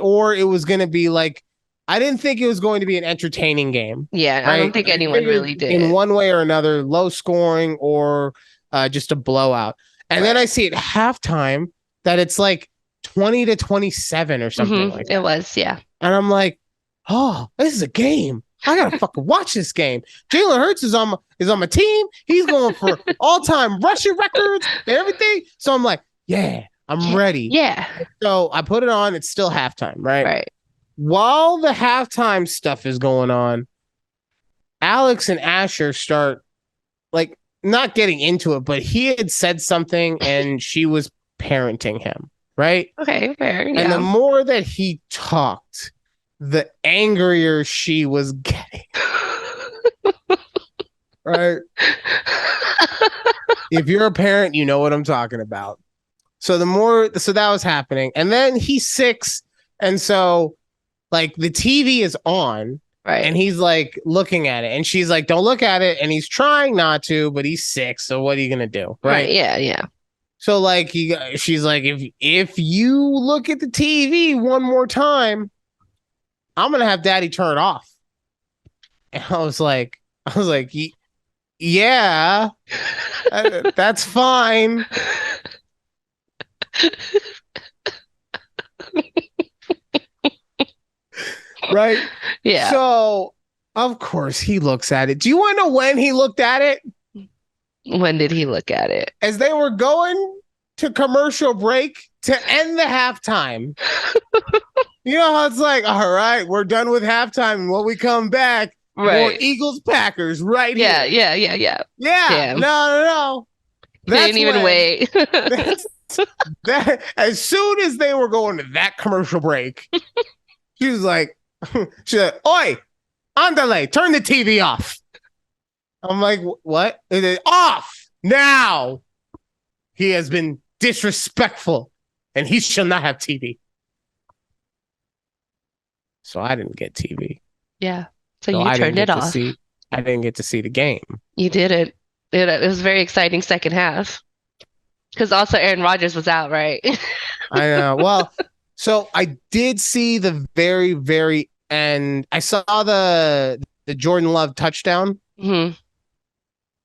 Or it was gonna be like I didn't think it was going to be an entertaining game, Yeah, I don't right? think I anyone figured really in did. one way or another, low scoring or just a blowout. And then I Right. see at halftime that it's like 20-27 or something like It that. was, yeah. And I'm like, oh, this is a game. I gotta fucking watch this game. Jalen Hurts is on my team. He's going for all time rushing records and everything. So I'm like, yeah, I'm Yeah. ready. Yeah. So I put it on. It's still halftime, right? Right. While the halftime stuff is going on, Alex and Asher start like not getting into it, but he had said something and she was parenting him, right? Okay, fair. And the Yeah. more that he talked, the angrier she was getting. Right? If you're a parent, you know what I'm talking about. So that was happening. And then he's 6. And so like the TV is on and Right. he's like looking at it and she's like, don't look at it. And he's trying not to, but he's 6. So what are you going to do? Right. Right. Yeah. Yeah. So like she's like, if you look at the TV one more time, I'm going to have daddy turn it off. And I was like, yeah, that's fine. Right. Yeah. So, of course, he looks at it. Do you want to know when he looked at it? When did he look at it? As they were going to commercial break to end the halftime. You know how it's like, all right, we're done with halftime. And when we come back, more Right. Eagles Packers right Yeah. here. Yeah. Yeah. Yeah. Yeah. Damn. No. That's Didn't even when wait. that's, that as soon as they were going to that commercial break, she was like, oi, andale, turn the TV off. I'm like, what? Is it off now? He has been disrespectful and he shall not have TV. So I didn't get TV. Yeah. So So you I didn't turned it get to off. see I didn't get to see the game. You did it. It was a very exciting second half. Because also Aaron Rodgers was out, right? I know. Well, so I did see the very, very end. I saw the Jordan Love touchdown hmm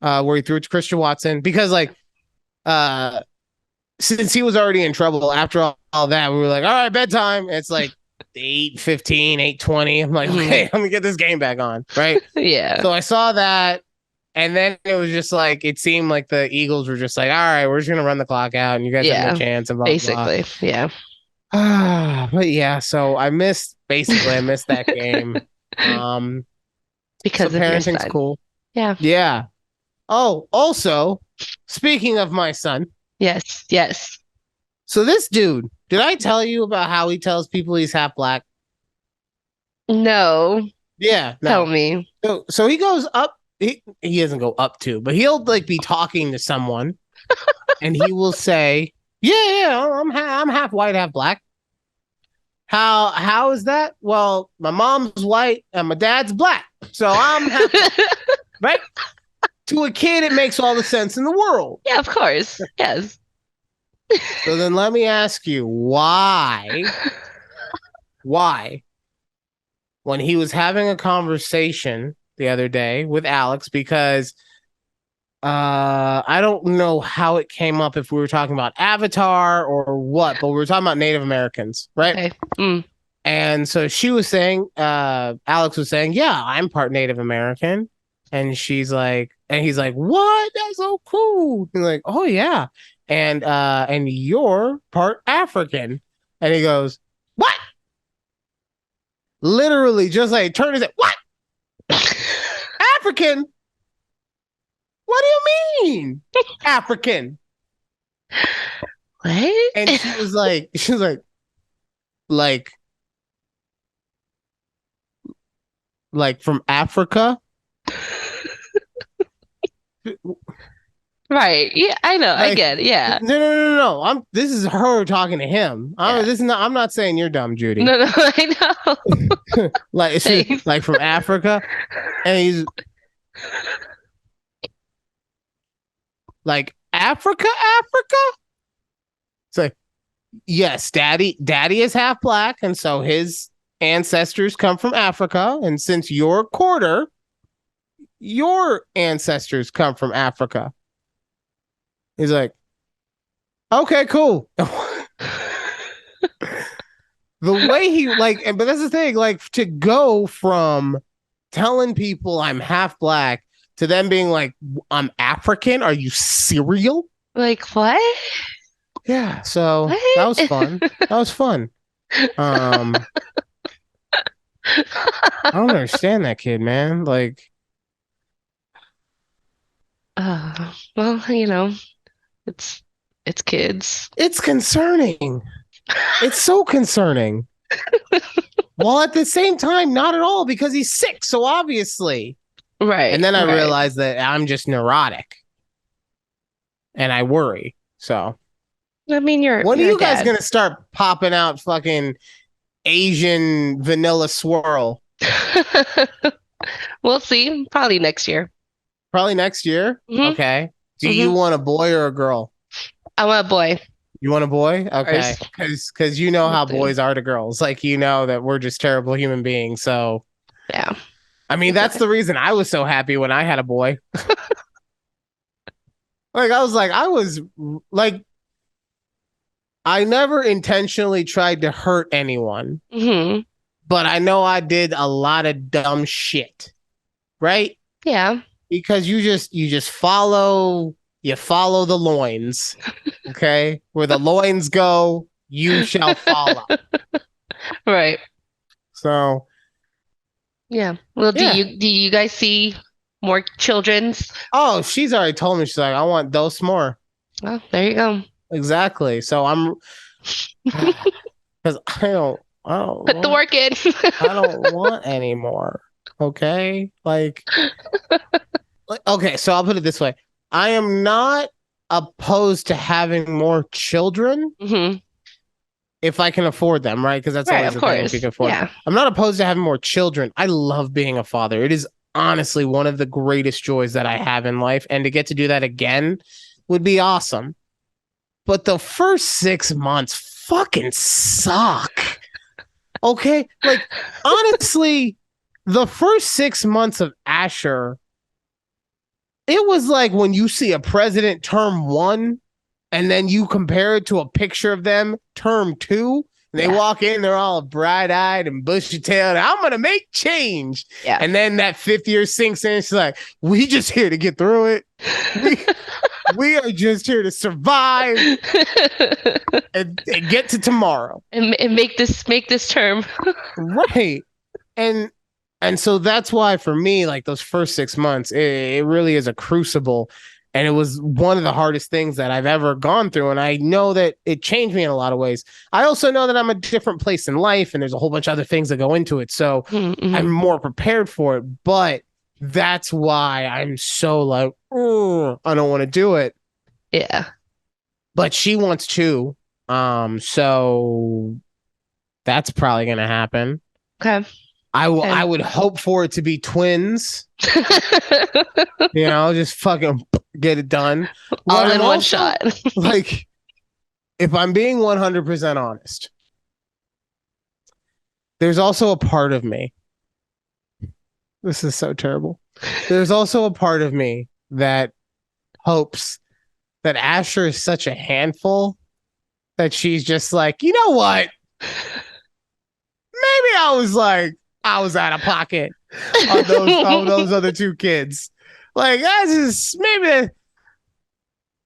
where he threw it to Christian Watson because like since he was already in trouble after all that, we were like, all right, bedtime. It's like 8:15, 8:20. I'm like, okay, let me get this game back on. Right. Yeah. So I saw that. And then it was just like, it seemed like the Eagles were just like, all right, we're just going to run the clock out and you guys have no Yeah. chance and blah, blah, Basically. Yeah. blah. But yeah, so I missed Basically, I missed that game. Um, so Because of your parenting's son. cool. Yeah. Yeah. Oh, also, speaking of my son, Yes. Yes. so this dude, did I tell you about how he tells people he's half black? No. Yeah, Tell no. me. So he goes up. He doesn't go up to, but he'll like be talking to someone, and he will say, "Yeah, yeah, I'm half white, half black." How is that? Well, my mom's white and my dad's black, so I'm half black, right? To a kid, it makes all the sense in the world. Yeah, of course. Yes. So then let me ask you, why, when he was having a conversation the other day with Alex, because I don't know how it came up, if we were talking about Avatar or what, but we were talking about Native Americans, right? Okay. Mm. And so she was saying, Alex was saying, yeah, I'm part Native American. And he's like, what? That's so cool. He's like, oh yeah. And you're part African. And he goes, what? Literally just like turned and said, what? African? What do you mean? African. What? And she was like, like from Africa. Right. Yeah, I know. I Like, get it. Yeah. no. This is her talking to him. Yeah. I'm not saying you're dumb, Judy. No, no, I know. Like, Thanks. like from Africa, and he's like, Africa. It's like, yes, daddy is half black, and so his ancestors come from Africa, and since you're quarter, your ancestors come from Africa. He's like, okay, cool. The way he like, but that's the thing, like to go from telling people I'm half black to them being like, I'm African. Are you serial? Like, what? Yeah. So that was What? fun. That was fun. I don't understand that kid, man. Like, Well, it's it's kids. it's concerning. It's so concerning. While at the same time, not at all, because he's sick. So obviously. Right. And then I Right. realized that I'm just neurotic and I worry. So I mean, when are you're a you guys dad. going to start popping out fucking Asian vanilla swirl? We'll see. Probably next year. Probably next year. Hmm. Okay. Do you Hmm. want a boy or a girl? I want a boy You want a boy? Okay. first. Because you know We'll how see. boys are to girls. Like, you know that we're just terrible human beings. So, Yeah. I mean, that's the reason I was so happy when I had a boy. I was like, I never intentionally tried to hurt anyone, Hmm. but I know I did a lot of dumb shit, right? Yeah. Because you just follow the loins, okay? Where the loins go, you shall follow. Right. So Yeah. Well, do yeah. you guys see more children's? Oh, she's already told me. She's like, I want those more. Well, there you go. Exactly. So I'm because I don't Put the want work in. I don't want any more. Okay? Like, okay, so I'll put it this way. I am not opposed to having more children Hmm. if I can afford them, right? Because that's Right, always of the thing, if course. you can afford. Yeah. I'm not opposed to having more children. I love being a father. It is honestly one of the greatest joys that I have in life, and to get to do that again would be awesome. But the first 6 months fucking suck. Okay? Like, honestly, the first 6 months of Asher, it was like when you see a president term one and then you compare it to a picture of them term two. And they Yeah. walk in, they're all bright eyed and bushy tailed. I'm going to make change. Yeah. And then that fifth year sinks in. She's like, we just here to get through it. We are just here to survive and get to tomorrow. And make this term. Right. And so that's why for me, like those first 6 months, it really is a crucible. And it was one of the hardest things that I've ever gone through. And I know that it changed me in a lot of ways. I also know that I'm a different place in life and there's a whole bunch of other things that go into it. So Mm-hmm. I'm more prepared for it. But that's why I'm so like, I don't want to do it. Yeah. But she wants to. So that's probably gonna happen. Okay. I would hope for it to be twins. Just fucking get it done. All What in I'm one also, shot. like, if I'm being 100% honest, there's also a part of me. This is so terrible. There's also a part of me that hopes that Asher is such a handful that she's just like, you know what? Maybe I was out of pocket on those other two kids. Like, that's just maybe.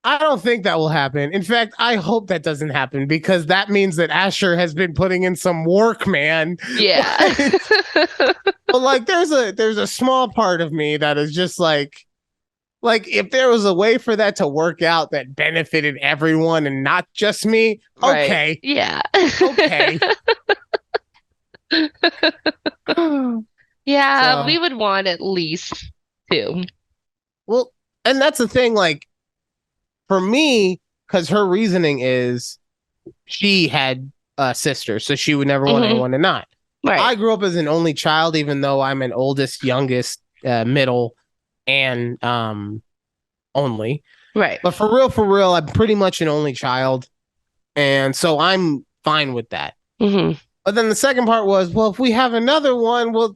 I don't think that will happen. In fact, I hope that doesn't happen because that means that Asher has been putting in some work, man. Yeah. But like, there's a small part of me that is just like if there was a way for that to work out that benefited everyone and not just me, Right. okay. Yeah. Okay. Yeah, So, we would want at least two. well, and that's the thing, like, for me, because her reasoning is she had a sister, so she would never want Mhm. anyone to not. Right. I grew up as an only child, even though I'm an oldest, youngest, middle, and only. Right. But for real, I'm pretty much an only child, and so I'm fine with that. Hmm. But then the second part was, well, if we have another one, well,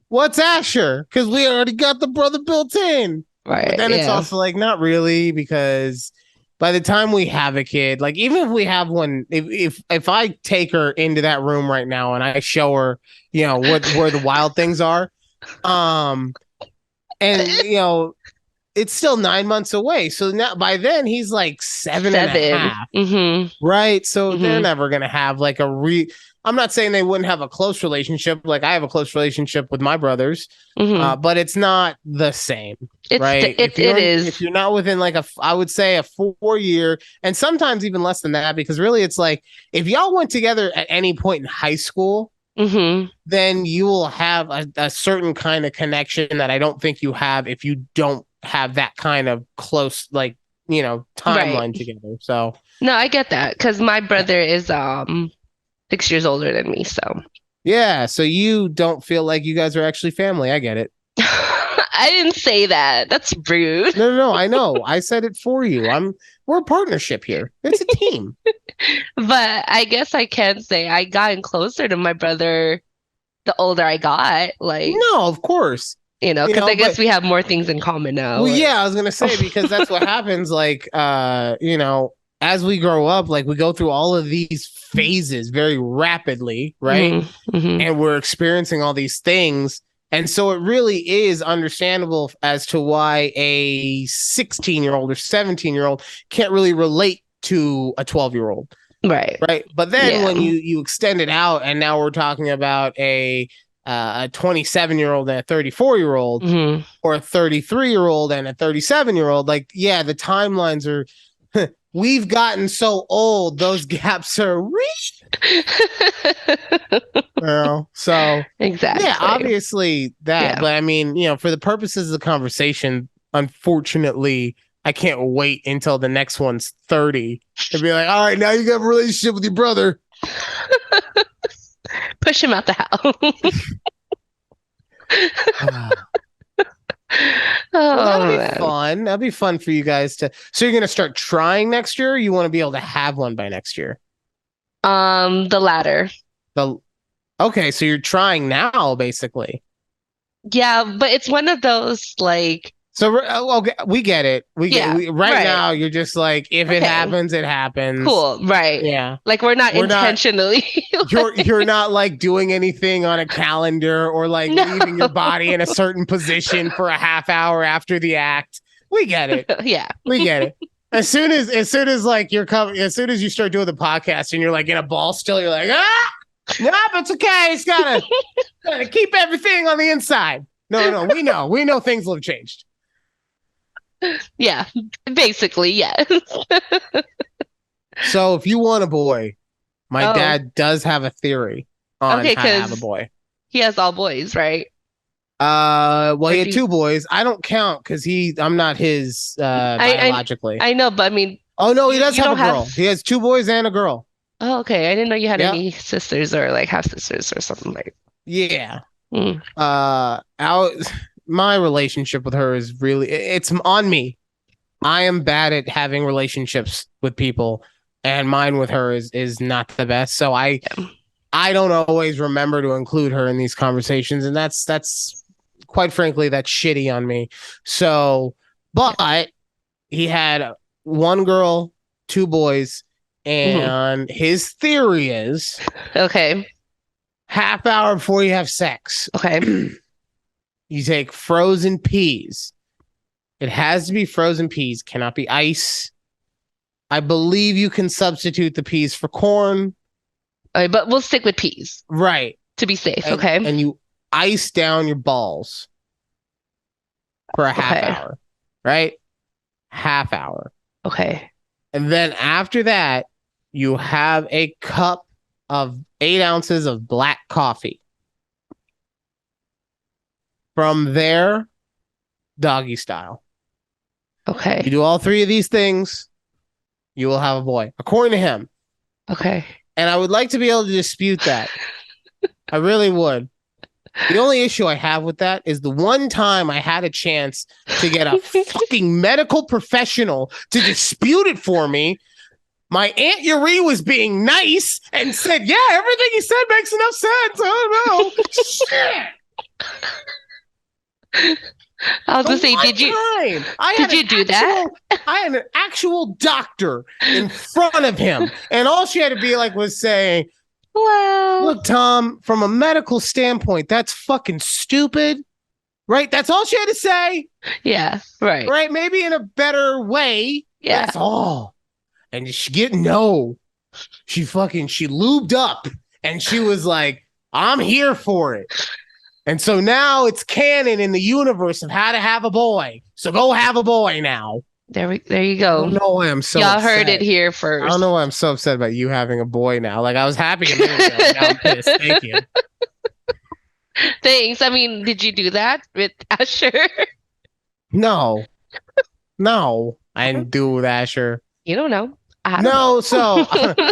what's Asher? Because we already got the brother built in. Right. But then it's Yeah. also like, not really, because by the time we have a kid, like even if we have one, if I take her into that room right now and I show her, where the wild things are, and it's still 9 months away. So now by then he's like seven and a 7. half. Mm-hmm. Right. So they're Mhm. never gonna have like I'm not saying they wouldn't have a close relationship. Like I have a close relationship with my brothers, Mhm. but it's not the same, It's right? it is. If you're not within like I would say a 4 year, and sometimes even less than that, because really it's like if y'all went together at any point in high school, Mhm. then you will have a certain kind of connection that I don't think you have if you don't have that kind of close, like, timeline Right. together. So No, I get that because my brother is 6 years older than me, so yeah, so you don't feel like you guys are actually family. I get it. I didn't say that. That's rude. No, I know. I said it for you. We're a partnership here. It's a team. But I guess I can say I gotten closer to my brother the older I got, like, No, of course. because I guess But we have more things in common now. well, Or yeah, I was gonna say because that's what happens. Like, as we grow up, like we go through all of these phases very rapidly, right? Mhm. Mhm. And we're experiencing all these things. And so it really is understandable as to why a 16-year-old or 17-year-old can't really relate to a 12-year-old. Right. Right. But then Yeah. when you extend it out and now we're talking about a 27-year-old and a 34-year-old Mhm. or a 33-year-old and a 37-year-old, like, yeah, the timelines are we've gotten so old, those gaps are so Exactly. yeah, obviously that. Yeah. But I mean, for the purposes of the conversation, unfortunately, I can't wait until the next one's 30 and be like, all right, now you got a relationship with your brother. Push him out the house. Well, that'll Oh be man. fun. That'll be fun for you guys to. So you're gonna start trying next year. Or you want to be able to have one by next year. The latter. The Okay, so you're trying now, basically. Yeah, but it's one of those like, So okay, we get it. yeah, Right right. now. You're just like, if it Okay. happens, it happens. Cool, right. Yeah. Like we're not We're not- intentionally You're not like doing anything on a calendar or like No. leaving your body in a certain position for a half hour after the act. We get it. Yeah. We get it. As soon as like you're coming, as soon as you start doing the podcast and you're like in a ball still, you're like, no, but it's okay. It's gotta keep everything on the inside. No, we know things will have changed. Yeah. Basically, yes. So if you want a boy, my Oh, dad does have a theory on okay, how to have a because boy. he has all boys, right? Well, Or he do had you, two boys. I don't count because I'm not his I biologically. I know, but I mean, Oh no, he does you have a don't have. girl. He has two boys and a girl. Oh, okay. I didn't know you had Yeah, any sisters or like half sisters or something like. yeah. Mm, Our my relationship with her is really it's on me. I am bad at having relationships with people, and mine with her is not the best. So yeah. I don't always remember to include her in these conversations, and that's quite frankly that's shitty on me. So, Yeah. but he had one girl, two boys, Hmm. and his theory is Okay. half hour before you have sex, Okay. you take frozen peas. It has to be frozen peas, cannot be ice. I believe you can substitute the peas for corn. All right, but we'll stick with peas Right. to be safe. And Okay. and you ice down your balls for a half Okay. hour. Right? Half hour. Okay. And then after that, you have a cup of 8 ounces of black coffee. From there, doggy style. You Okay. do all three of these things, you will have a boy, according to him. Okay. And I would like to be able to dispute that. I really would. The only issue I have with that is the one time I had a chance to get a fucking medical professional to dispute it for me. My Aunt Yuri was being nice and said, yeah, everything he said makes enough sense. I don't know. Shit. I was The gonna say, one time did you do that? I had an actual doctor in front of him, and all she had to be like was saying, Well, look, Tom, from a medical standpoint, that's fucking stupid. Right? That's all she had to say. yeah, right. Right? Maybe in a better way. Yeah. That's all. And she get no. She lubed up and she was like, I'm here for it. And so now it's canon in the universe of how to have a boy. So go have a boy now. There you I don't go. know why I'm so Y'all upset. heard it here I don't first. know why I'm so upset about you having a boy now. Like I was happy a minute ago. Now I'm pissed. Thank you. Thanks. I mean, did you do that with Asher? No. No. I didn't do it with Asher. You don't know. I don't No, so know.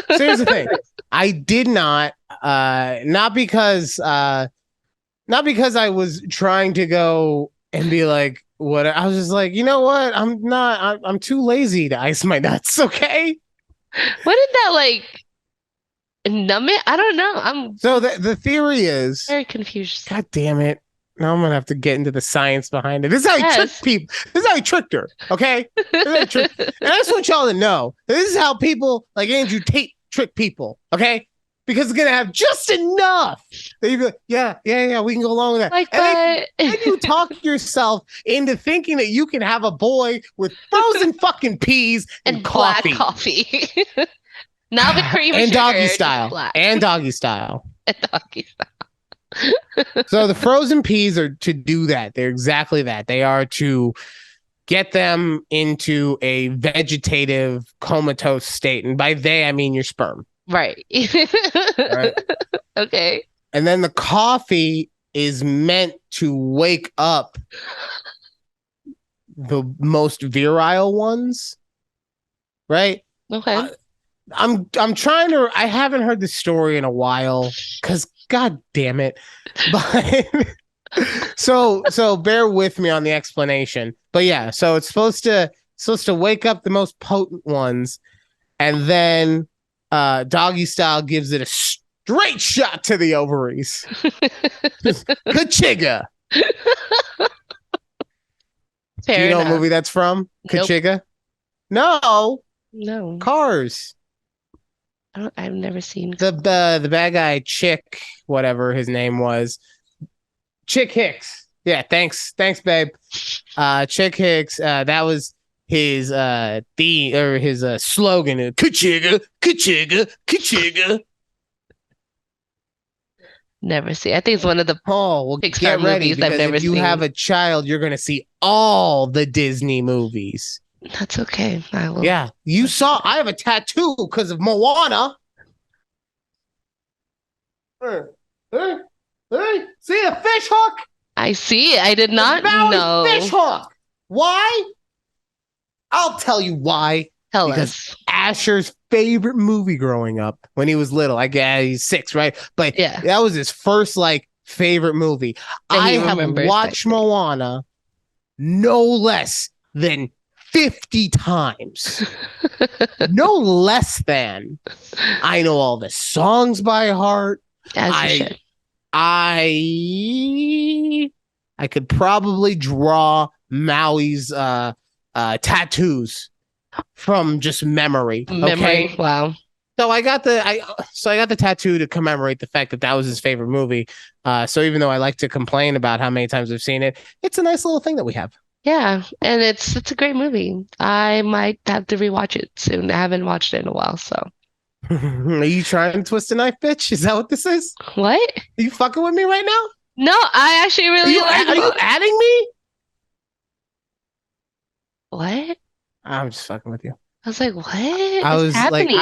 so here's the thing. I did not not because I was trying to go and be like what I was just like, you know what? I'm too lazy to ice my nuts, okay? What did that like numb it? I don't know. I'm So the theory is, very confused. God damn it. Now I'm gonna have to get into the science behind it. This is how he tricked Yes. people. This is how he tricked her. Okay. And I just want y'all to know this is how people like Andrew Tate trick people. Okay. Because it's gonna have just enough. That you go, yeah, we can go along with that. Like, And but then you talk yourself into thinking that you can have a boy with frozen fucking peas and, and black coffee. coffee. Not with cream And sugar, doggy just style. black. And doggy style. And doggy style. So the frozen peas are to do that. They're exactly that. They are to get them into a vegetative comatose state. And by they, I mean your sperm. Right. Right. Okay. And then the coffee is meant to wake up the most virile ones. Right. Okay. I'm trying to, I haven't heard the story in a while because God damn it. But so bear with me on the explanation. But yeah, so it's supposed to wake up the most potent ones, and then doggy style gives it a straight shot to the ovaries. Kachiga. Fair Do you know enough. what movie that's from? Nope. Kachiga? No, No. Cars. I've never seen. The bad guy Chick, whatever his name was, Chick Hicks. Yeah, thanks, babe. Chick Hicks. That was his theme or his slogan. Kachiga, kachiga, kachiga. Never see. I think it's one of the Oh, well, Pixar get ready movies I've because never if you have seen. a child, you're gonna see all the Disney movies. That's okay. I will. Yeah, you saw. I have a tattoo because of Moana. Hey, hey, hey, see a fish hook? I see. I did not Maui fish know. hook. Why? I'll tell you why. Tell Because us. Asher's favorite movie growing up when he was little. I guess he's 6, right? But Yeah. that was his first like favorite movie. That I he have remembers back watched then. Moana no less than 50 times. No less than. I know all the songs by heart. As you I should. I could probably draw Maui's tattoos from just memory. Memory. Okay. Wow. So I got the tattoo to commemorate the fact that that was his favorite movie. So even though I like to complain about how many times I've seen it, it's a nice little thing that we have. Yeah, and it's a great movie. I might have to rewatch it soon. I haven't watched it in a while, so. Are you trying to twist a knife, bitch? Is that what this is? What? Are you fucking with me right now? No, I actually really like Are you adding me? What? I'm just fucking with you. I was like, what I is was like, happening?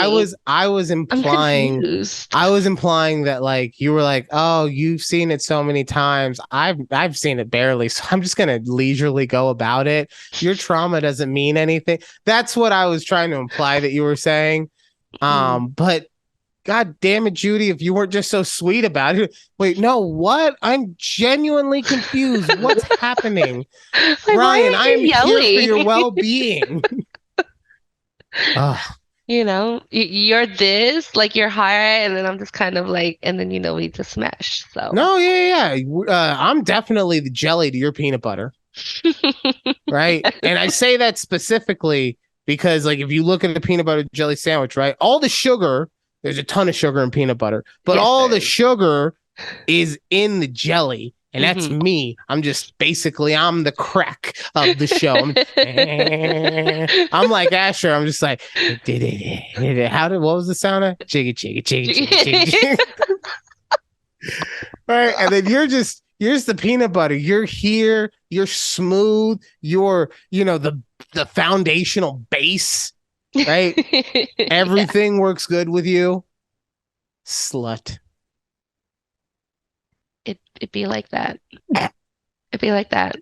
I was I'm implying, confused. that like you were like, oh, you've seen it so many times. I've seen it barely, so I'm just gonna leisurely go about it. Your trauma doesn't mean anything. That's what I was trying to imply that you were saying. But God damn it, Judy, if you weren't just so sweet about it. Wait, no, what? I'm genuinely confused. What's happening? Like, why Ryan, are I you am here for your yelling? well-being. Ugh. You know, you're this, like you're high, and then I'm just kind of like, and then we just smash. So, No, yeah. I'm definitely the jelly to your peanut butter, right? And I say that specifically because, like, if you look at a peanut butter jelly sandwich, right, all the sugar, there's a ton of sugar in peanut butter, but yes, all there the is. sugar is in the jelly. And that's Hmm. me. I'm just basically I'm the crack of the show. I'm like Asher. I'm just like what was the sound of chiggy chiggy chiggy chiggy chiggy chiggy. Right. And then you're just the peanut butter. You're here, you're smooth, you're, the foundational base, right? Yeah, Everything works good with you. Slut. it'd be like that. It'd be like that.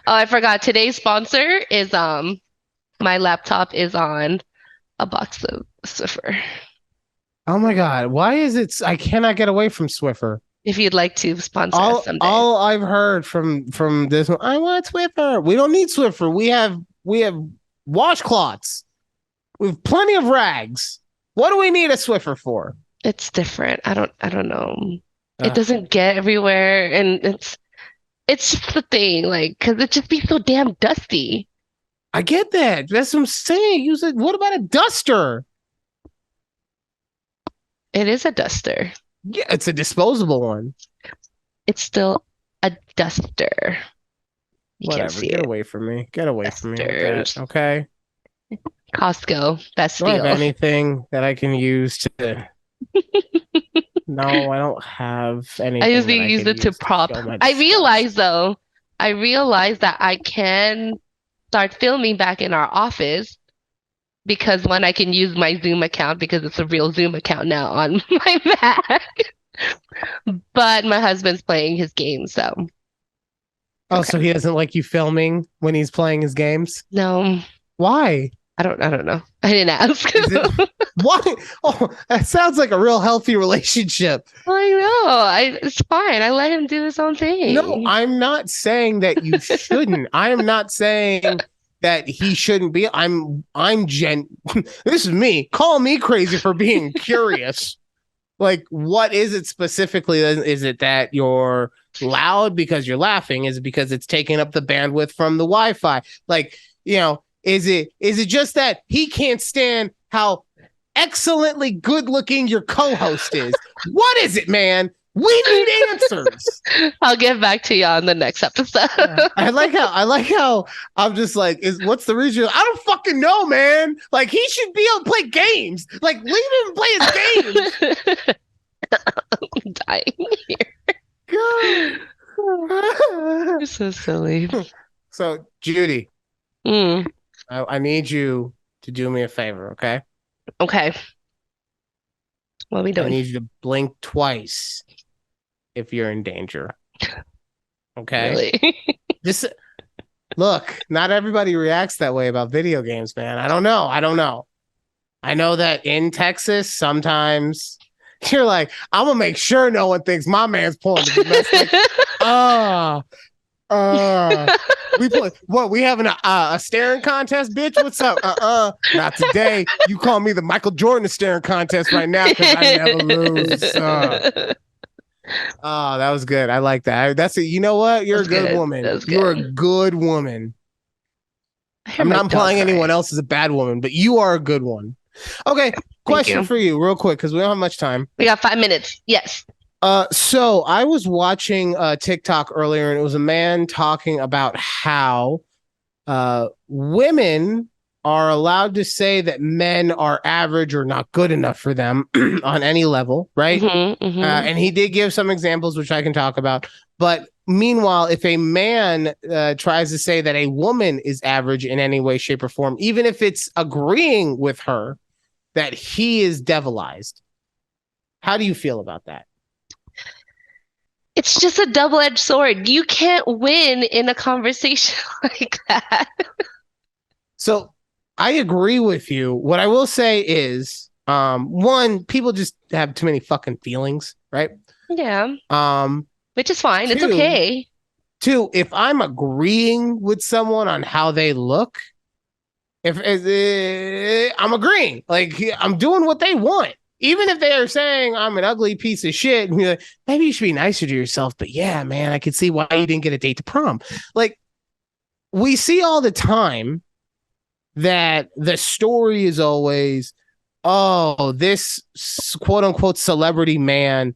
Oh, I forgot. Today's sponsor is my laptop is on a box of Swiffer. Oh my God. Why is it I cannot get away from Swiffer? If you'd like to sponsor us All someday. all I've heard from this one, I want Swiffer. We don't need Swiffer. We have washcloths. We have plenty of rags. What do we need a Swiffer for? It's different. I don't know. It Ugh. doesn't get everywhere, and it's just the thing, like, because it just be so damn dusty. I get that. That's what I'm saying. Use it. What about a duster? It is a duster. Yeah, it's a disposable one. It's still a duster. You can't Whatever. see Get it. away from me. Get away from me with that. Dusters. Okay. Costco. Best Do I have deal. anything that I can use to? No, I don't have I anything that usually I use can it to use to prop. show my I disgust. realize though, I realize that I can start filming back in our office because one, I can use my Zoom account because it's a real Zoom account now on my Mac. But my husband's playing his game, so Oh, so okay. he doesn't like you filming when he's playing his games? No, Why? I don't know. I didn't ask. Is it why? Oh, that sounds like a real healthy relationship. I know. It's fine. I let him do his own No, thing. I'm not saying that you shouldn't. I am not saying that he shouldn't be. I'm this is me. Call me crazy for being curious. Like, what is it specifically? Is it that you're loud because you're laughing? Is it because it's taking up the bandwidth from the Wi-Fi? Like, is it just that he can't stand how excellently good looking your co-host is? What is it, man? We need answers. I'll get back to you on the next episode. Yeah. I like how I'm just like, what's the reason? I don't fucking know, man. Like he should be able to play games. Like leave him play his games. I'm dying here. You're so silly. So Judy, Mm, I need you to do me a favor, okay? okay. What are we I doing? need you to blink twice if you're in danger. Okay? Really? Just look, not everybody reacts that way about video games, man. I don't know. I know that in Texas, sometimes you're like, I'm gonna make sure no one thinks my man's pulling the domestic. Ah, we play what? We having a staring contest, bitch? What's up? Not today. You call me the Michael Jordan of staring contest right now because I never lose. Oh, that was good. I like that. That's it. You know what? You're That's a good good. woman. That's You're a good. good woman. I hear I'm my not dog implying anyone crying. else is a bad woman, but you are a good one. Okay, Thank question you. for you, real quick, because we don't have much time. We got 5 minutes. Yes. So I was watching TikTok earlier, and it was a man talking about how women are allowed to say that men are average or not good enough for them on any level, right? And he did give some examples, which I can talk about. But meanwhile, if a man tries to say that a woman is average in any way, shape, or form, even if it's agreeing with her, that he is devilized. How do you feel about that? It's just a double-edged sword. You can't win in a conversation like that. So I agree with you. What I will say is, one, people just have too many fucking feelings, right? Yeah, Um, which is fine. It's two, okay. two, if I'm agreeing with someone on how they look, if I'm agreeing, like I'm doing what they want. Even if they are saying I'm an ugly piece of shit, and you're like, maybe you should be nicer to yourself. But yeah, man, I can see why you didn't get a date to prom. Like we see all the time that the story is always, oh, this quote unquote celebrity man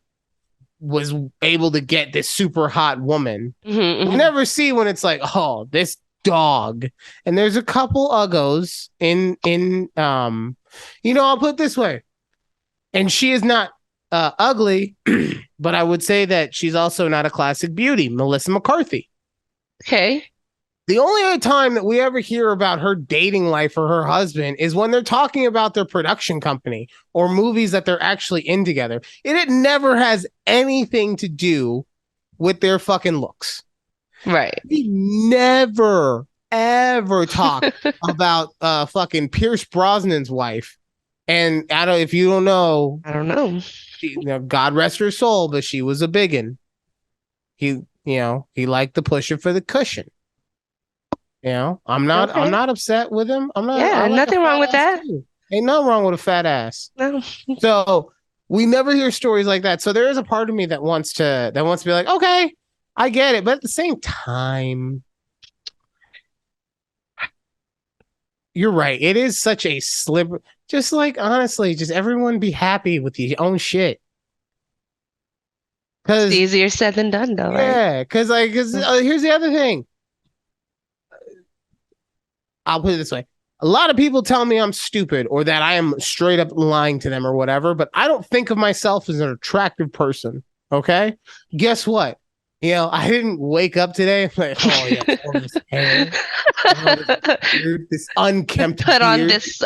was able to get this super hot woman. We never see when it's like, oh, this dog. And there's a couple uggos in I'll put it this way. And she is not ugly, but I would say that she's also not a classic beauty, Melissa McCarthy. Okay. The only other time that we ever hear about her dating life or her husband is when they're talking about their production company or movies that they're actually in together. It never has anything to do with their fucking looks. Right. We never, ever talk about fucking Pierce Brosnan's wife. And if you don't know, I don't know. God rest her soul, but she was a biggin. He liked to push it for the cushion. I'm not upset with him. I'm not. Yeah, I like nothing wrong with that. too. Ain't nothing wrong with a fat ass. No. So we never hear stories like that. So there is a part of me that wants to be like, okay, I get it, but at the same time, you're right. It is such a sliver. Just like honestly, just everyone be happy with your own shit. It's easier said than done, though, right? Yeah, because here's the other thing. I'll put it this way. A lot of people tell me I'm stupid or that I am straight up lying to them or whatever, but I don't think of myself as an attractive person. Okay. Guess what? I didn't wake up today and like, oh yeah, all this hair, all this unkempt Put on beard, this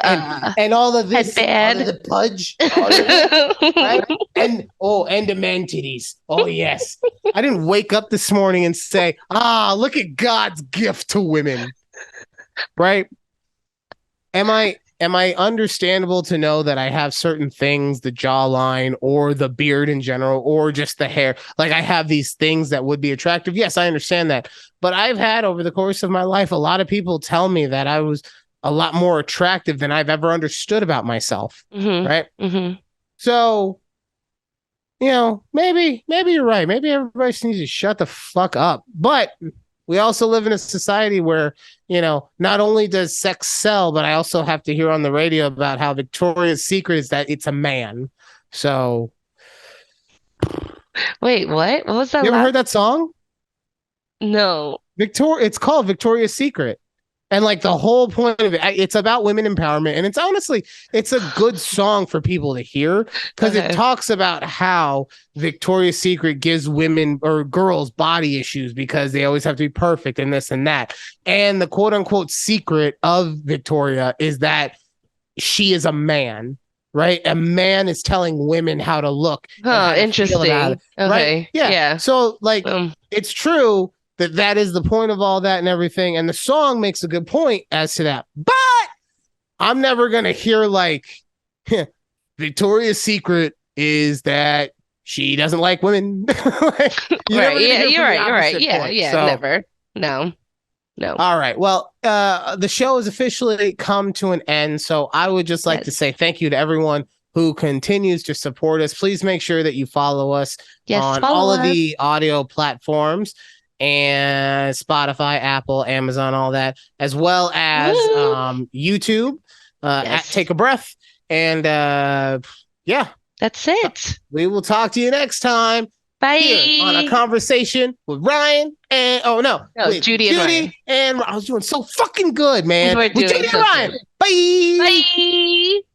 and all of this, headband. all of the pudge, all of it, right? And the man titties. Oh yes. I didn't wake up this morning and say, look at God's gift to women. Right? Am I understandable to know that I have certain things, the jawline or the beard in general, or just the hair? Like I have these things that would be attractive. Yes, I understand that. But I've had over the course of my life, a lot of people tell me that I was a lot more attractive than I've ever understood about myself. Right? So, maybe you're right. Maybe everybody just needs to shut the fuck up. But we also live in a society where, not only does sex sell, but I also have to hear on the radio about how Victoria's Secret is that it's a man. So Wait, what? What was that You ever last? heard that song? No. It's called Victoria's Secret. And like the whole point of it, it's about women empowerment. And it's honestly, it's a good song for people to hear because it Okay. talks about how Victoria's Secret gives women or girls body issues because they always have to be perfect and this and that. And the quote unquote secret of Victoria is that she is a man, right? A man is telling women how to look and Huh, how to feel about it, interesting. right? Okay. Yeah. Yeah. So like Um, it's true that that is the point of all that and everything, and the song makes a good point as to that. But I'm never gonna hear like Victoria's Secret is that she doesn't like women. Like, you're never right. gonna Yeah, hear you're from the right. You're right. opposite Yeah, point. yeah, So never. No. No. all right. Well, the show has officially come to an end. So I would just like to Yes. say thank you to everyone who continues to support us. Please make sure that you follow us Yes, on follow all of us. the audio platforms and Spotify, Apple, Amazon, all that, as well as Woo! YouTube at Yes. Take a Breath. And yeah, That's it. we will talk to you next time here on a Bye. conversation with Ryan and oh no, No, with Judy and Ryan. Judy and I was doing so fucking good, man. We're With doing Judy and so Ryan. good. Bye. Bye.